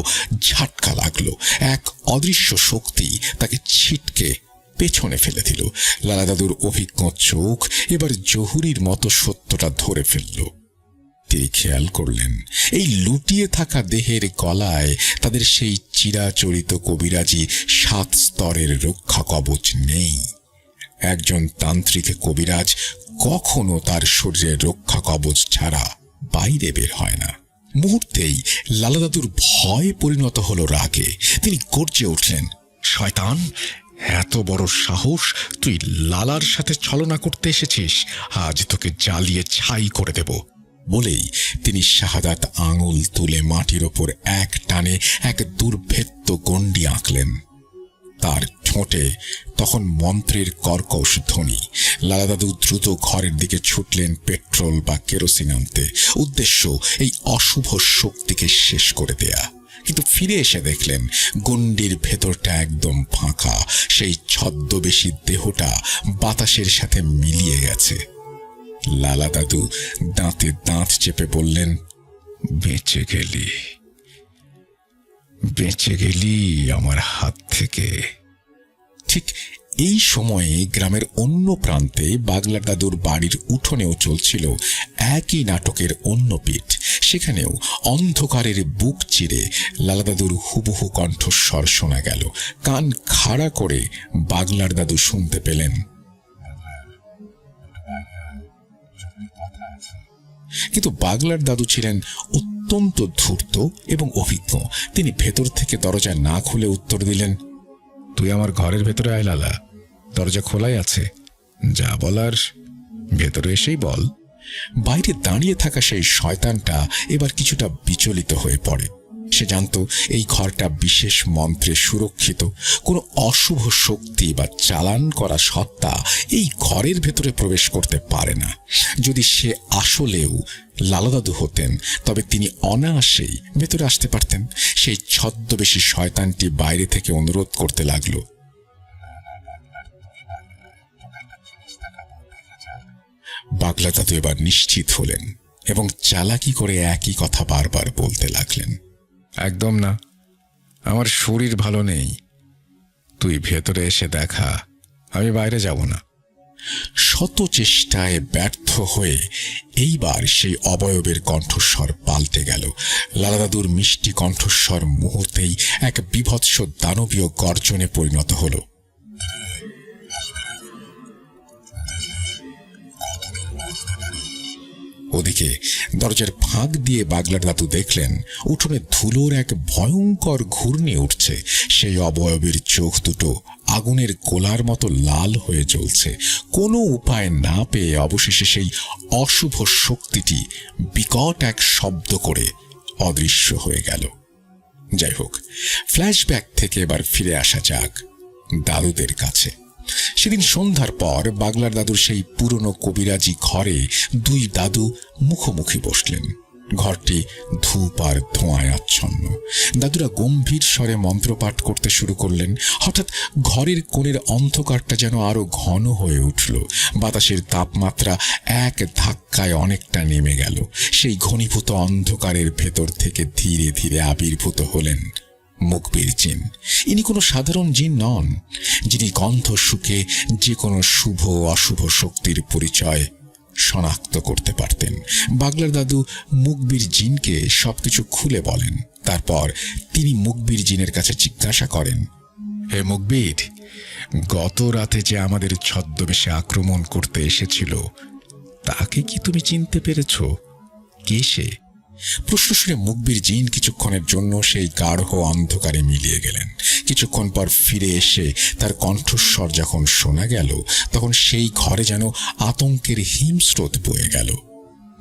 ঝাটকা লাগলো। এক অদৃশ্য শক্তি তাকে ছিটকে পেছনে ফেলে দিল। লালা দাদুর অভিজ্ঞ চোখ এবার জহুরির মতো সত্যটা ধরে ফেলল। তিনি খেয়াল করলেন এই লুটিয়ে থাকা দেহের গলায় তাদের সেই চিরাচরিত কবিরাজি 7 স্তরের রক্ষা কবচ নেই। একজন তান্ত্রিক কবিরাজ কখনো তার শরীরের রক্ষা কবচ ছাড়া বাইরে বের হয় না। মুহূর্তেই লালা দাদুর ভয় পরিণত হলো রাগে। তিনি গর্জে উঠলেন,
শয়তান, এত বড় সাহস! তুই লালার সাথে ছলনা করতে এসেছিস? আজ তোকে জ্বালিয়ে ছাই করে দেব।
বলেই তিনি শাহাদাত আঙুল তুলে মাটির ওপর এক টানে এক দুর্ভেদ্য গণ্ডি আঁকলেন। তার ঠোঁটে তখন মন্ত্রের কর্কশ ধ্বনি। লালা দাদু দ্রুত ঘরের দিকে ছুটলেন পেট্রোল বা কেরোসিন আনতে, উদ্দেশ্য এই অশুভ শক্তিকে শেষ করে দেয়া। কিন্তু ফিরে এসে দেখলেন গণ্ডির ভেতরটা একদম ফাঁকা। সেই ছদ্মবেশী দেহটা বাতাসের সাথে মিলিয়ে গেছে। লালা দাদু দাঁতে দাঁত চেপে বললেন,
বেঁচে গেলি, বেঁচে গেলি আমার হাত থেকে।
ঠিক এই সময়ে গ্রামের অন্য প্রান্তে বাগলার দাদুর বাড়ির উঠোনেও চলছিল একই নাটকের অন্য পিঠ। সেখানেও অন্ধকারের বুক চিরে লালা দাদুর হুবহু কণ্ঠস্বর শোনা গেল। কান খাড়া করে বাগলার দাদু শুনতে পেলেন, কিন্তু বাগলার দাদু ছিলেন অত্যন্ত ধূর্ত এবং অভিজ্ঞ। তিনি ভেতর থেকে দরজা না খুলে উত্তর দিলেন,
তুই আমার ঘরের ভেতরে আয় লালা, দরজা খোলাই আছে, যা বলার ভেতরে এসেই বল।
বাইরে দাঁড়িয়ে থাকা সেই শয়তানটা এবার কিছুটা বিচলিত হয়ে পড়ে। সে জানত এই ঘরটা বিশেষ মন্ত্রে সুরক্ষিত। কোনো অশুভ শক্তি বা চালান করা সত্তা এই ঘরের ভেতরে প্রবেশ করতে পারে না। যদি সে আসলেও লালা দাদু হতেন তবে তিনি অনায়াসেই ভেতরে আসতে পারতেন। সেই ছদ্মবেশী শয়তানটি বাইরে থেকে অনুরোধ করতে লাগলো, বাগলা দাদু এবার নিশ্চিত হলেন এবং চালাকি করে একই কথা বারবার বলতে লাগলেন,
একদম না, আমার শরীর ভালো নেই, তুই ভেতরে এসে দেখা, আমি বাইরে যাব না।
শত চেষ্টায় ব্যর্থ হয়ে এইবার সেই অবয়বের কণ্ঠস্বর পাল্টে গেল। লালা দাদুর মিষ্টি কণ্ঠস্বর মুহূর্তেই এক বিভৎস দানবীয় গর্জনে পরিণত হল। ওদিকে দরজার ফাঁক দিয়ে বাগলার দাদু দেখলেন উঠোনে ধুলোর এক ভয়ঙ্কর ঘূর্ণি উঠছে। সেই অবয়বের চোখ দুটো আগুনের গোলার মতো লাল হয়ে জ্বলছে। কোনো উপায় না পেয়ে অবশেষে সেই অশুভ শক্তিটি বিকট এক শব্দ করে অদৃশ্য হয়ে গেল। যাই হোক, ফ্ল্যাশব্যাক থেকে এবার ফিরে আসা যাক দাদুদের কাছে। সেদিন সন্ধ্যার পর বাগলার দাদুর সেই পুরনো কবিরাজি ঘরে 2 দাদু মুখোমুখি বসলেন। ঘরটি ধূপ আর ধোঁয়ায় আচ্ছন্ন। দাদুরা গম্ভীর স্বরে মন্ত্রপাঠ করতে শুরু করলেন। হঠাৎ ঘরের কোণের অন্ধকারটা যেন আরো ঘন হয়ে উঠল। বাতাসের তাপমাত্রা এক ধাক্কায় অনেকটা নেমে গেল। সেই ঘনীভূত অন্ধকারের ভেতর থেকে ধীরে ধীরে আবির্ভূত হলেন মুকবির জিন। ইনি কোনো সাধারণ জিন নন, যিনি গন্ধ শুকে যে কোনো শুভ অশুভ শক্তির পরিচয় শনাক্ত করতে পারতেন। বাগলার দাদু মুকবির জিনকে সবকিছু খুলে বলেন। তারপর তিনি মুকবির জিনের কাছে জিজ্ঞাসা করেন,
হে মুকবির, গত রাতে যে আমাদের ছদ্মবেশে আক্রমণ করতে এসেছিল তাকে কি তুমি চিনতে পেরেছ? কে সে?
প্রশ্ন শুনে মুখবির জিন কিছুক্ষণের জন্য সেই গাঢ় অন্ধকারে মিলিয়ে গেলেন। কিছুক্ষণ পর ফিরে এসে তার কণ্ঠস্বর যখন শোনা গেল, তখন সেই ঘরে যেন আতঙ্কের হিমস্রোত বয়ে গেল।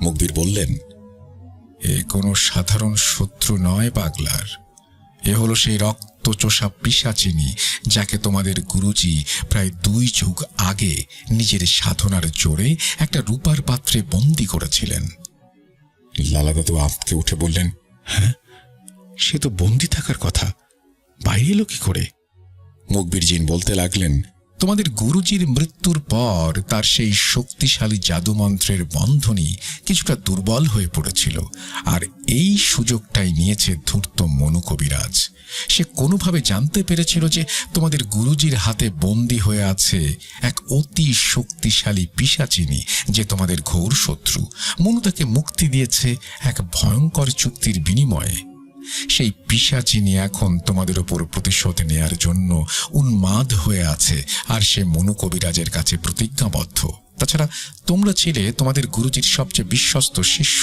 মুখবির বললেন, এ কোনো সাধারণ শত্রু নয় পাগলার, এ হলো সেই রক্তচোষা পিশাচিনী যাকে তোমাদের গুরুজি প্রায় 2 যুগ আগে নিজের সাধনার জোরে একটা রূপার পাত্রে বন্দী করেছিলেন। লালা দাদু আঁতকে উঠে বললেন, হ্যাঁ, সে তো বন্দী থাকার কথা, বাইরে এলো কি করে? মুখবির জিন বলতে লাগলেন, তোমাদের গুরুজির মৃত্যুর পর তার সেই শক্তিশালী জাদুমন্ত্রের বন্ধনী কিছুটা দুর্বল হয়ে পড়েছিল, আর এই সুযোগটাই নিয়েছে ধূর্ত মনু কবিরাজ। সে কোনোভাবে জানতে পেরেছিল যে তোমাদের গুরুজির হাতে বন্দী হয়ে আছে এক অতি শক্তিশালী পিশাচিনী, যে তোমাদের ঘোর শত্রু। মনু তাকে মুক্তি দিয়েছে এক ভয়ঙ্কর চুক্তির বিনিময়ে। সেই পিশাচিনী এখন তোমাদের ওপর প্রতিশোধ নেয়ার জন্য উন্মাদ হয়ে আছে, আর সে মনু কবিরাজের কাছে প্রতিজ্ঞাবদ্ধ। তাছাড়া তোমরা ছিলে তোমাদের গুরুজির সবচেয়ে বিশ্বস্ত শিষ্য।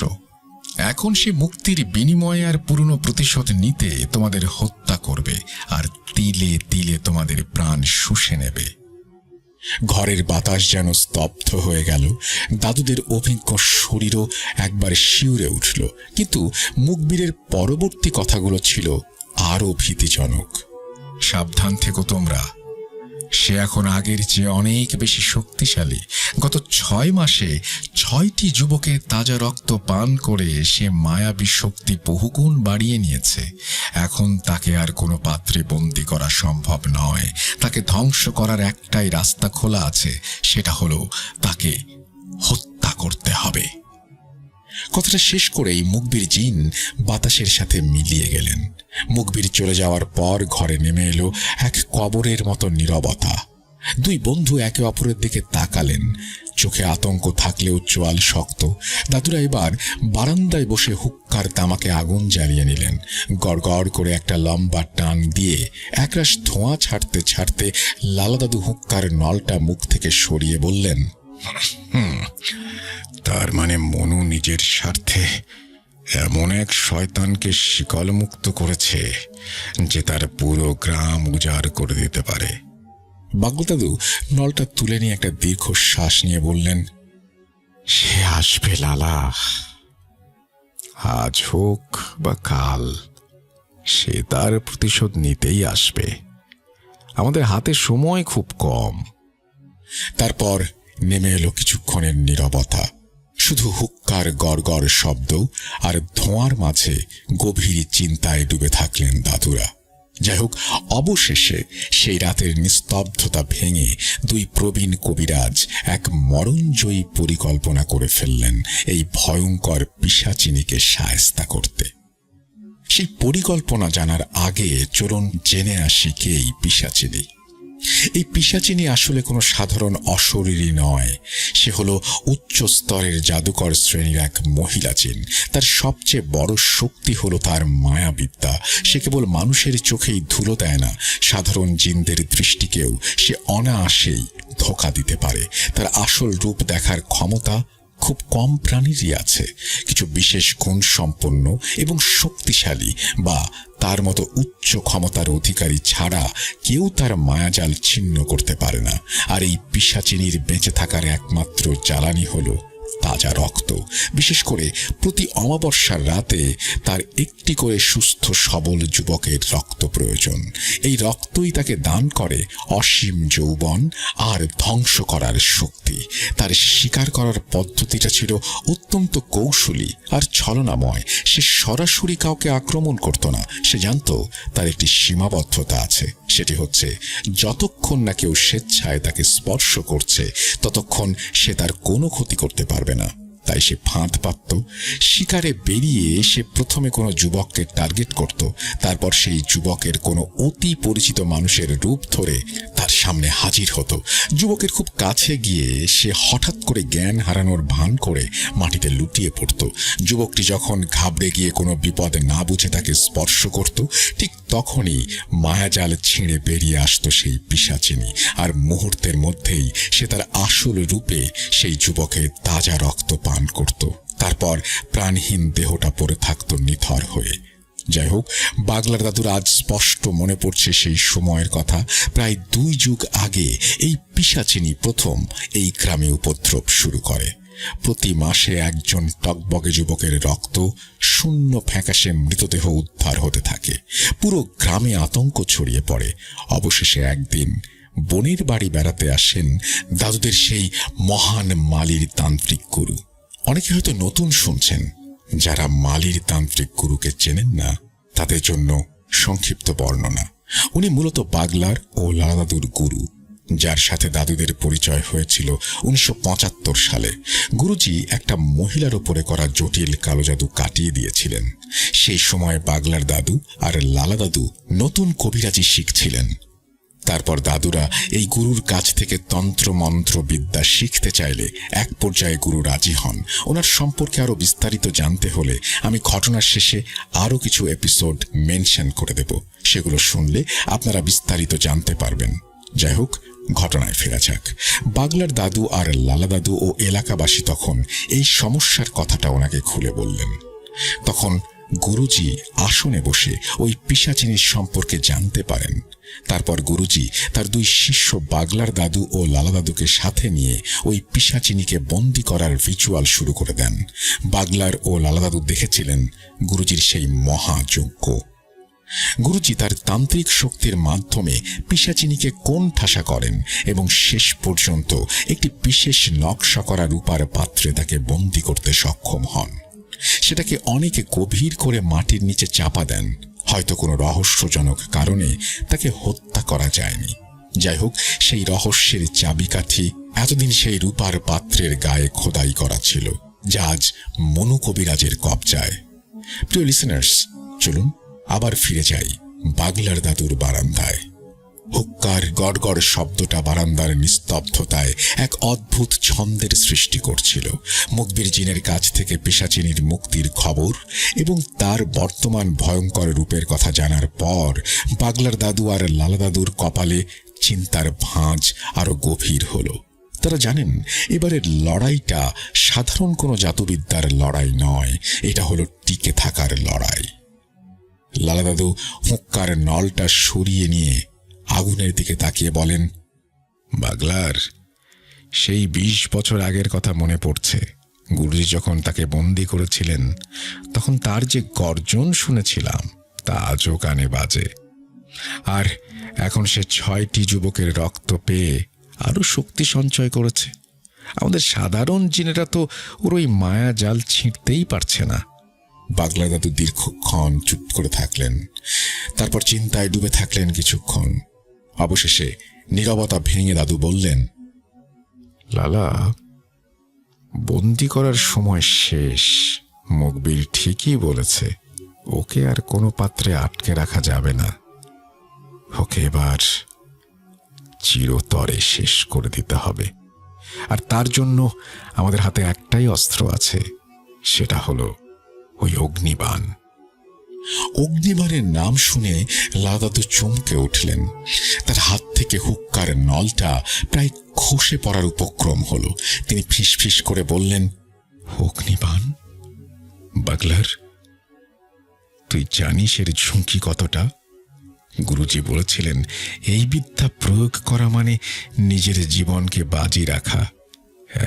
এখন সে মুক্তির বিনিময়ে আর পুরনো প্রতিশোধ নিতে তোমাদের হত্যা করবে, আর তিলে তিলে তোমাদের প্রাণ শুষে নেবে। ঘরের বাতাস যেন স্তব্ধ হয়ে গেল। দাদুদের অভিজ্ঞ শরীরও একবার শিউরে উঠল। কিন্তু মুখবিরের পরবর্তী কথাগুলো ছিল আরও ভীতিজনক। সাবধান থেকো তোমরা, সে এখন আগের চেয়ে অনেক বেশি শক্তিশালী। গত 6 মাসে 6টি যুবকের তাজা রক্ত পান করে সে মায়াবী শক্তি বহুগুণ বাড়িয়ে নিয়েছে। এখন তাকে আর কোনো পাত্রে বন্দী করা সম্ভব নয়। তাকে ধ্বংস করার একটাই রাস্তা খোলা আছে, সেটা হলো তাকে হত্যা করতে হবে। কথাটা শেষ করেই মুখবির জিন বাতাসের সাথে মিলিয়ে গেলেন। মুখবির চলে যাওয়ার পর ঘরে নেমে এলো এক কবরের মতো নীরবতা। 2 বন্ধু একে অপরের দিকে তাকালেন। চোখে আতঙ্ক থাকলেও চোয়াল শক্ত। দাদুরা এবার বারান্দায় বসে হুক্কার তামাকে আগুন জ্বালিয়ে নিলেন। গড়গড় করে একটা লম্বা টান দিয়ে একরাশ ধোঁয়া ছাড়তে ছাড়তে লালা দাদু হুক্কার নলটা মুখ থেকে সরিয়ে বললেন, তার মানে মনু নিজের স্বার্থে এমন এক শয়তানকে শিকলমুক্ত করেছে যে তার পুরো গ্রাম উজাড় করে দিতে পারে। বাগল দাদু নলটা তুলে নিয়ে একটা দীর্ঘ শ্বাস নিয়ে বললেন, সে আসবে লালা, আজ হোক বা কাল সে তার প্রতিশোধ নিতেই আসবে। আমাদের হাতে সময় খুব কম। তারপর নেমে এলো কিছুক্ষণের নীরবতা। শুধু হুক্কার গড়গড় শব্দ আর ধোঁয়ার মাঝে গভীর চিন্তায় ডুবে থাকলেন দাদুরা। যাই হোক, অবশেষে সেই রাতের নিস্তব্ধতা ভেঙে 2 প্রবীণ কবিরাজ এক মরণজয়ী পরিকল্পনা করে ফেললেন এই ভয়ঙ্কর পিশাচিনীকে শায়েস্তা করতে। সেই পরিকল্পনা জানার আগে চলুন জেনে আসি কে এই পিশাচিনী। এই পিশাচিনী আসলে কোনো সাধারণ অশরীরী নয়। সে হলো উচ্চ স্তরের জাদুকর শ্রেণীর এক মহিলা জিন। তার সবচেয়ে বড় শক্তি হলো তার মায়াবিদ্যা। সে কেবল মানুষের চোখেই ধুলো দেয় না, সাধারণ জিনদের দৃষ্টিকেও সে অনায়াসেই ধোঁকা দিতে পারে। তার আসল রূপ দেখার ক্ষমতা খুব কম প্রাণীরই আছে। কিছু বিশেষ গুণ সম্পন্ন এবং শক্তিশালী বা তার মতো উচ্চ ক্ষমতার অধিকারী ছাড়া কেউ তার মায়াজাল ছিন্ন করতে পারে না। আর এই পিশাচিনীর বেঁচে থাকার একমাত্র জ্বালানি হলো তাজা রক্ত। বিশেষ করে প্রতি অমাবস্যার রাতে তার একটি করে সুস্থ সবল যুবকের রক্ত প্রয়োজন। এই রক্তই তাকে দান করে অসীম যৌবন আর ধ্বংস করার শক্তি। তার শিকার করার পদ্ধতিটা ছিল অত্যন্ত কৌশলী আর ছলনাময়। সে সরাসরি কাউকে আক্রমণ করত না। সে জানত তার একটি সীমাবদ্ধতা আছে, সেটি হচ্ছে যতক্ষণ না কেউ স্বেচ্ছায় তাকে স্পর্শ করছে ততক্ষণ সে তার কোনো ক্ষতি করতে পারবে না। তাই সে ফাঁদ পাতত। শিকারে বেরিয়ে সে প্রথমে কোনো যুবককে টার্গেট করত, তারপর সেই যুবকের কোনো অতি পরিচিত মানুষের রূপ ধরে তার সামনে হাজির হতো। যুবকের খুব কাছে গিয়ে সে হঠাৎ করে জ্ঞান হারানোর ভান করে মাটিতে লুটিয়ে পড়ত। যুবকটি যখন ঘাবড়ে গিয়ে কোনো বিপদ না বুঝে তাকে স্পর্শ করত, ঠিক তখনই মায়াজাল ছিঁড়ে বেরিয়ে আসতো সেই পিশাচিনী, আর মুহূর্তের মধ্যেই সে তার আসল রূপে সেই যুবকের তাজা রক্ত পান করত। তারপর প্রাণহীন দেহটা পড়ে থাকতো নিথর হয়ে। যাই হোক, বাগলার দাদুর আজ স্পষ্ট মনে পড়ছে সেই সময়ের কথা। প্রায় 2 যুগ আগে এই পিশাচিনী প্রথম এই গ্রামে উপদ্রব শুরু করে। প্রতি মাসে একজন টকবগে যুবকের রক্ত শূন্য ফ্যাকাশে মৃতদেহ উদ্ধার হতে থাকে। পুরো গ্রামে আতঙ্ক ছড়িয়ে পড়ে। অবশেষে একদিন বোনের বাড়ি বেড়াতে আসেন দাদুদের সেই মহান মালির তান্ত্রিক গুরু। অনেকে হয়তো নতুন শুনছেন, যারা মালির তান্ত্রিক গুরুকে চেনেন না তাদের জন্য সংক্ষিপ্ত বর্ণনা। উনি মূলত বাগলার ও লালা দাদুর গুরু, যার সাথে দাদুদের পরিচয় হয়েছিল 1975 সালে। গুরুজি একটা মহিলার উপরে করা জটিল কালো জাদু কাটিয়ে দিয়েছিলেন। সেই সময় বাগলার দাদু আর লালা দাদু নতুন কবিরাজি শিখছিলেন। তারপর দাদুরা এই গুরুর কাছ থেকে তন্ত্র মন্ত্র বিদ্যা শিখতে চাইলে এক পর্যায়ে গুরু রাজি হন। ওনার সম্পর্কে আরো বিস্তারিত জানতে হলে আমি ঘটনার শেষে আরো কিছু এপিসোড মেনশন করে দেব, সেগুলো শুনলে আপনারা বিস্তারিত জানতে পারবেন। যাই হোক, ঘটনায় ফেরা যাক। বাগলার দাদু আর লালা দাদু ও এলাকাবাসী তখন এই সমস্যার কথাটা ওনাকে খুলে বললেন। তখন গুরুজি আসনে বসে ওই পিশাচিনীর সম্পর্কে জানতে পারেন। তারপর গুরুজি তার 2 শিষ্য বাগলার দাদু ও লালা দাদুকে সাথে নিয়ে ওই পিশাচিনীকে বন্দী করার রিচুয়াল শুরু করে দেন। বাগলার ও লালা দাদু দেখেছিলেন গুরুজির সেই মহাযজ্ঞ। গুরুজি তার তান্ত্রিক শক্তির মাধ্যমে পিশাচিনীকে কোণঠাসা করেন এবং শেষ পর্যন্ত একটি বিশেষ নকশা করা রূপার পাত্রে তাকে বন্দী করতে সক্ষম হন। সেটাকে অনেকে গভীর করে মাটির নিচে চাপা দেন। হয়তো কোনো রহস্যজনক কারণে তাকে হত্যা করা যায়নি। যাই হোক, সেই রহস্যের চাবিকাঠি এতদিন সেই রূপার পাত্রের গায়ে খোদাই করা ছিল, যা আজ মনু কবিরাজের কবজায়। প্রিয় লিসেনার্স, চলুন আবার ফিরে যাই বাগলার দাদুর বারান্দায়। হুক্কার গড়গড় শব্দটা বারান্দার নিস্তব্ধতায় এক অদ্ভুত ছন্দের সৃষ্টি করছিল। মুকবির জিনের কাছ থেকে পিশাচিনীর মুক্তির খবর এবং তার বর্তমান ভয়ঙ্কর রূপের কথা জানার পর বাগলার দাদু আর লালা দাদুর কপালে চিন্তার ভাঁজ আরো গভীর হলো। তারা জানেন, এবারের লড়াইটা সাধারণ কোনো জাদুবিদ্যার লড়াই নয়, এটা হলো টিকে থাকার লড়াই। লালা দাদু হুক্কার নলটা সরিয়ে নিয়ে আগুনের দিকে তাকিয়ে বলেন, বাগলার, সেই 20 বছর আগের কথা মনে পড়ছে। গুরুজি যখন তাকে বন্দী করেছিলেন তখন তার যে গর্জন শুনেছিলাম তা আজও কানে বাজে। আর এখন সে 6টি যুবকের রক্ত পেয়ে আরো শক্তি সঞ্চয় করেছে। আমাদের সাধারণ জিনেরা তো ওর ওই মায়া জাল ছিঁড়তেই পারছে না। বাগলা দাদু দীর্ঘক্ষণ চুপ করে থাকলেন, তারপর চিন্তায় ডুবে থাকলেন কিছুক্ষণ। অবশেষে নীরবতা ভেঙে দাদু বললেন, লালা, বন্দি করার সময় শেষ। মুকবির ঠিকই বলেছে, ওকে আর কোনো পাত্রে আটকে রাখা যাবে না। ওকে এবার চিরতরে শেষ করে দিতে হবে। আর তার জন্য আমাদের হাতে একটাই অস্ত্র আছে, সেটা হলো ওই অগ্নিবাণ। অগ্নিবাণের নাম শুনে লালা দাদু চমকে উঠলেন। তার হাত থেকে হুক্কার নলটা প্রায় খসে পড়ার উপক্রম হলো। তিনি ফিসফিস করে বললেন, অগ্নিবাণ? বাগলার, তুই জানিস এর ঝুঁকি কতটা? গুরুজি বলেছিলেন, এই বিদ্যা প্রয়োগ করা মানে নিজের জীবনকে বাজি রাখা।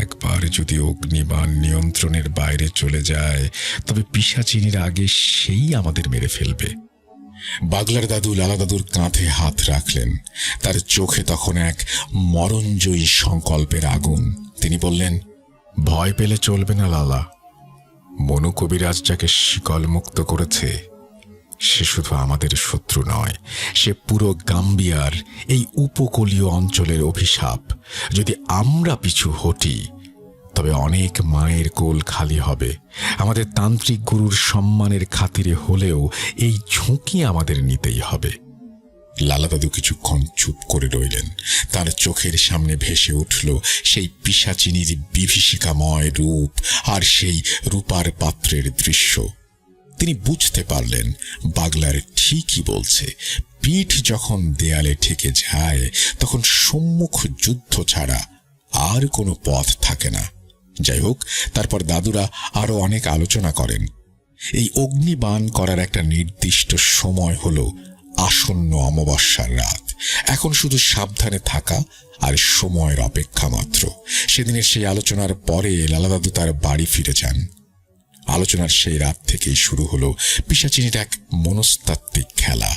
একবার যদি অগ্নিবাণ নিয়ন্ত্রণের বাইরে চলে যায় তবে পিশাচিনীর আগে সেই আমাদের মেরে ফেলবে। বাগলার দাদু লালা দাদুর কাঁধে হাত রাখলেন। তার চোখে তখন এক মরণজয়ী সংকল্পের আগুন। তিনি বললেন, ভয় পেলে চলবে না লালা। মনু কবিরাজ যাকে শিকল মুক্ত করেছে সে শুধু আমাদের শত্রু নয়, সে পুরো গাম্বিয়ার এই উপকূলীয় অঞ্চলের অভিশাপ। যদি আমরা পিছু হটি তবে অনেক মায়ের কোল খালি হবে। আমাদের তান্ত্রিক গুরুর সম্মানের খাতিরে হলেও এই ঝুঁকি আমাদের নিতেই হবে। লালা দাদু কিছুক্ষণ চুপ করে রইলেন। তার চোখের সামনে ভেসে উঠল সেই পিশাচিনীর বিভীষিকাময় রূপ আর সেই রূপার পাত্রের দৃশ্য। তিনি বুঝতে পারলেন বাগলার ঠিকই বলছে। পিঠ যখন দেয়ালে ঠেকে যায় তখন সম্মুখ যুদ্ধ ছাড়া আর কোনো পথ থাকে না। যাই হোক, তারপর দাদুরা আরো অনেক আলোচনা করেন। এই অগ্নিবাণ করার একটা নির্দিষ্ট সময় হলো আসন্ন অমাবস্যার রাত। এখন শুধু সাবধানে থাকা আর সময়ের অপেক্ষা মাত্র। সেদিনের সেই আলোচনার পরে লালা দাদু তার বাড়ি ফিরে যান। আলোচনার সেই রাত থেকেই শুরু হলো পিশাচিনীর এক মনস্তাত্ত্বিক খেলা।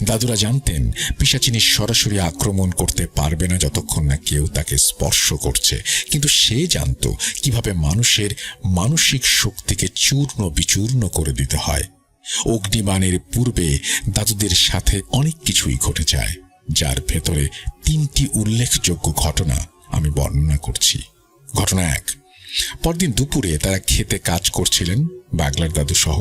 দাদুরা জানতেন পিশাচিনী সরাসরি আক্রমণ করতে পারবে না যতক্ষণ না কেউ তাকে স্পর্শ করছে, কিন্তু সে জানত কিভাবে মানুষের মানসিক শক্তিকে চূর্ণ বিচূর্ণ করে দিতে হয়। অগ্নিবাণের পূর্বে দাদুদের সাথে অনেক কিছুই ঘটে যায়, যার ভেতরে 3টি উল্লেখযোগ্য ঘটনা আমি বর্ণনা করছি। ঘটনা 1, পরদিন দুপুরে তারা খেতে কাজ করছিলেন, বাগলার দাদু সহ।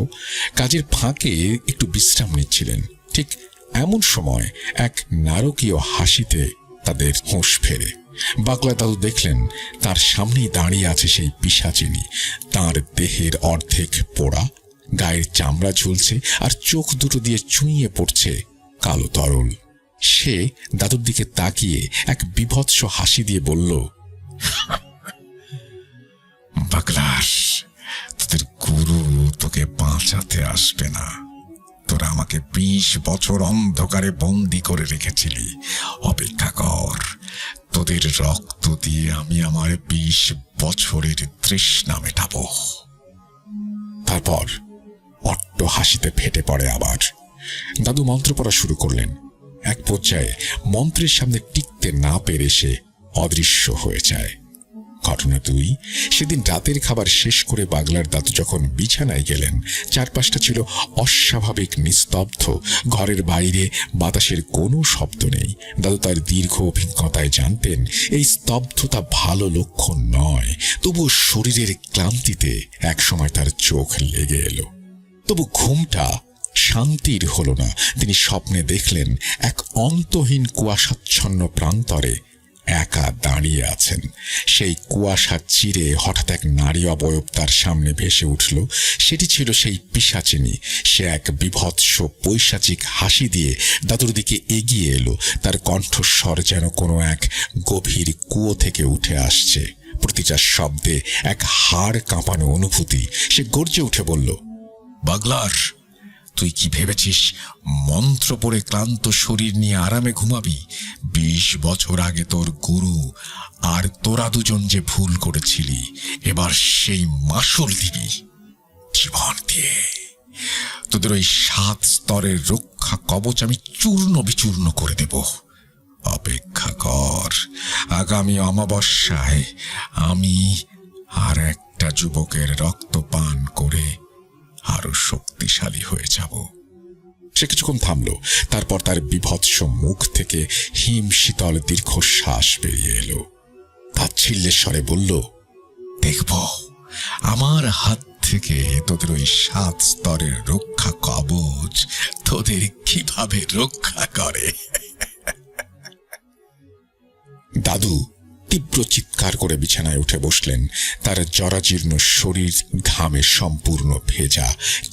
কাজের ফাঁকে একটু বিশ্রাম নিচ্ছিলেন। ঠিক এমন সময় এক নারকীয় হাসিতে তাদের হুঁশ ফেরে। বাগলা দাদু দেখলেন তার সামনেই দাঁড়িয়ে আছে সেই পিশাচিনী। তার দেহের অর্ধেক পোড়া, গায়ের চামড়া ঝুলছে আর চোখ দুটো দিয়ে চুইয়ে পড়ছে কালো তরল। সে দাদুর দিকে তাকিয়ে এক বিভৎস হাসি দিয়ে বলল,
পাগলার, তোদের গুরু তোকে বাঁচাতে আসবে না। তোরা আমাকে 20 বছর অন্ধকারে বন্দি করে রেখেছিলি। অপেক্ষা কর, তোদের রক্ত দিয়ে আমি আমার 20 বছরের তৃষ্ণা মেটাবো।
তারপর অট্ট হাসিতে ফেটে পড়ে আবার। দাদু মন্ত্র পড়া শুরু করলেন। এক পর্যায়ে মন্ত্রের সামনে টিকতে না পেরে সে অদৃশ্য হয়ে যায়। ঘটনা 2, সেদিন রাতের খাবার শেষ করে বাগলার দাদু যখন বিছানায় গেলেন, চারপাশটা ছিল অস্বাভাবিক নিস্তব্ধ। ঘরের বাইরে বাতাসের কোনো শব্দ নেই। দাদু তার দীর্ঘ অভিজ্ঞতায় জানতেন এই স্তব্ধতা ভালো লক্ষণ নয়। তবুও শরীরের ক্লান্তিতে একসময় তার চোখ লেগে এলো। তবু ঘুমটা শান্তির হলো না। তিনি স্বপ্নে দেখলেন এক অন্তহীন কুয়াশাচ্ছন্ন প্রান্তরে একা দাঁড়িয়ে আছেন। সেই কুয়াশা চিরে হঠাৎ এক নারী অবয়ব তার সামনে ভেসে উঠল। সেটি ছিল সেই পিশাচিনী। সে এক বিভৎস পৈশাচিক হাসি দিয়ে দাদুর দিকে এগিয়ে এলো। তার কণ্ঠস্বর যেন কোনো এক গভীর কুয়ো থেকে উঠে আসছে। প্রতিটা শব্দে এক হাড় কাঁপানো অনুভূতি। সে গর্জে উঠে বলল,
বাগলার, তুই কি ভেবেছিস মন্ত্র পড়ে ক্লান্ত শরীর নিয়ে আরামে ঘুমাবি? 20 বছর আগে তোর গুরু আর তোরা দুজন যে ভুল করেছিলি, এবার সেই মাসুল দিবি জীবন দিয়ে। তোদের ওই 7 স্তরের রক্ষা কবচ আমি চূর্ণ বিচূর্ণ করে দেব। অপেক্ষা কর, আগামী অমাবস্যায় আমি আর একটা যুবকের রক্ত পান করে আরো শক্তিশালী হয়ে যাব।
সে কিছুক্ষণ থামল। তারপর তার বিভৎস মুখ থেকে হিম শীতল দীর্ঘশ্বাস বেরিয়ে এলো। তাচ্ছিল্যের স্বরে বলল,
দেখব আমার হাত থেকে তোদের ওই 7 স্তরের রক্ষা কবচ তোদের কিভাবে রক্ষা করে।
দাদু তীব্র চিৎকার করে বিছানায় উঠে বসলেন। তার জরাজীর্ণ শরীর ঘামে সম্পূর্ণ ভেজা।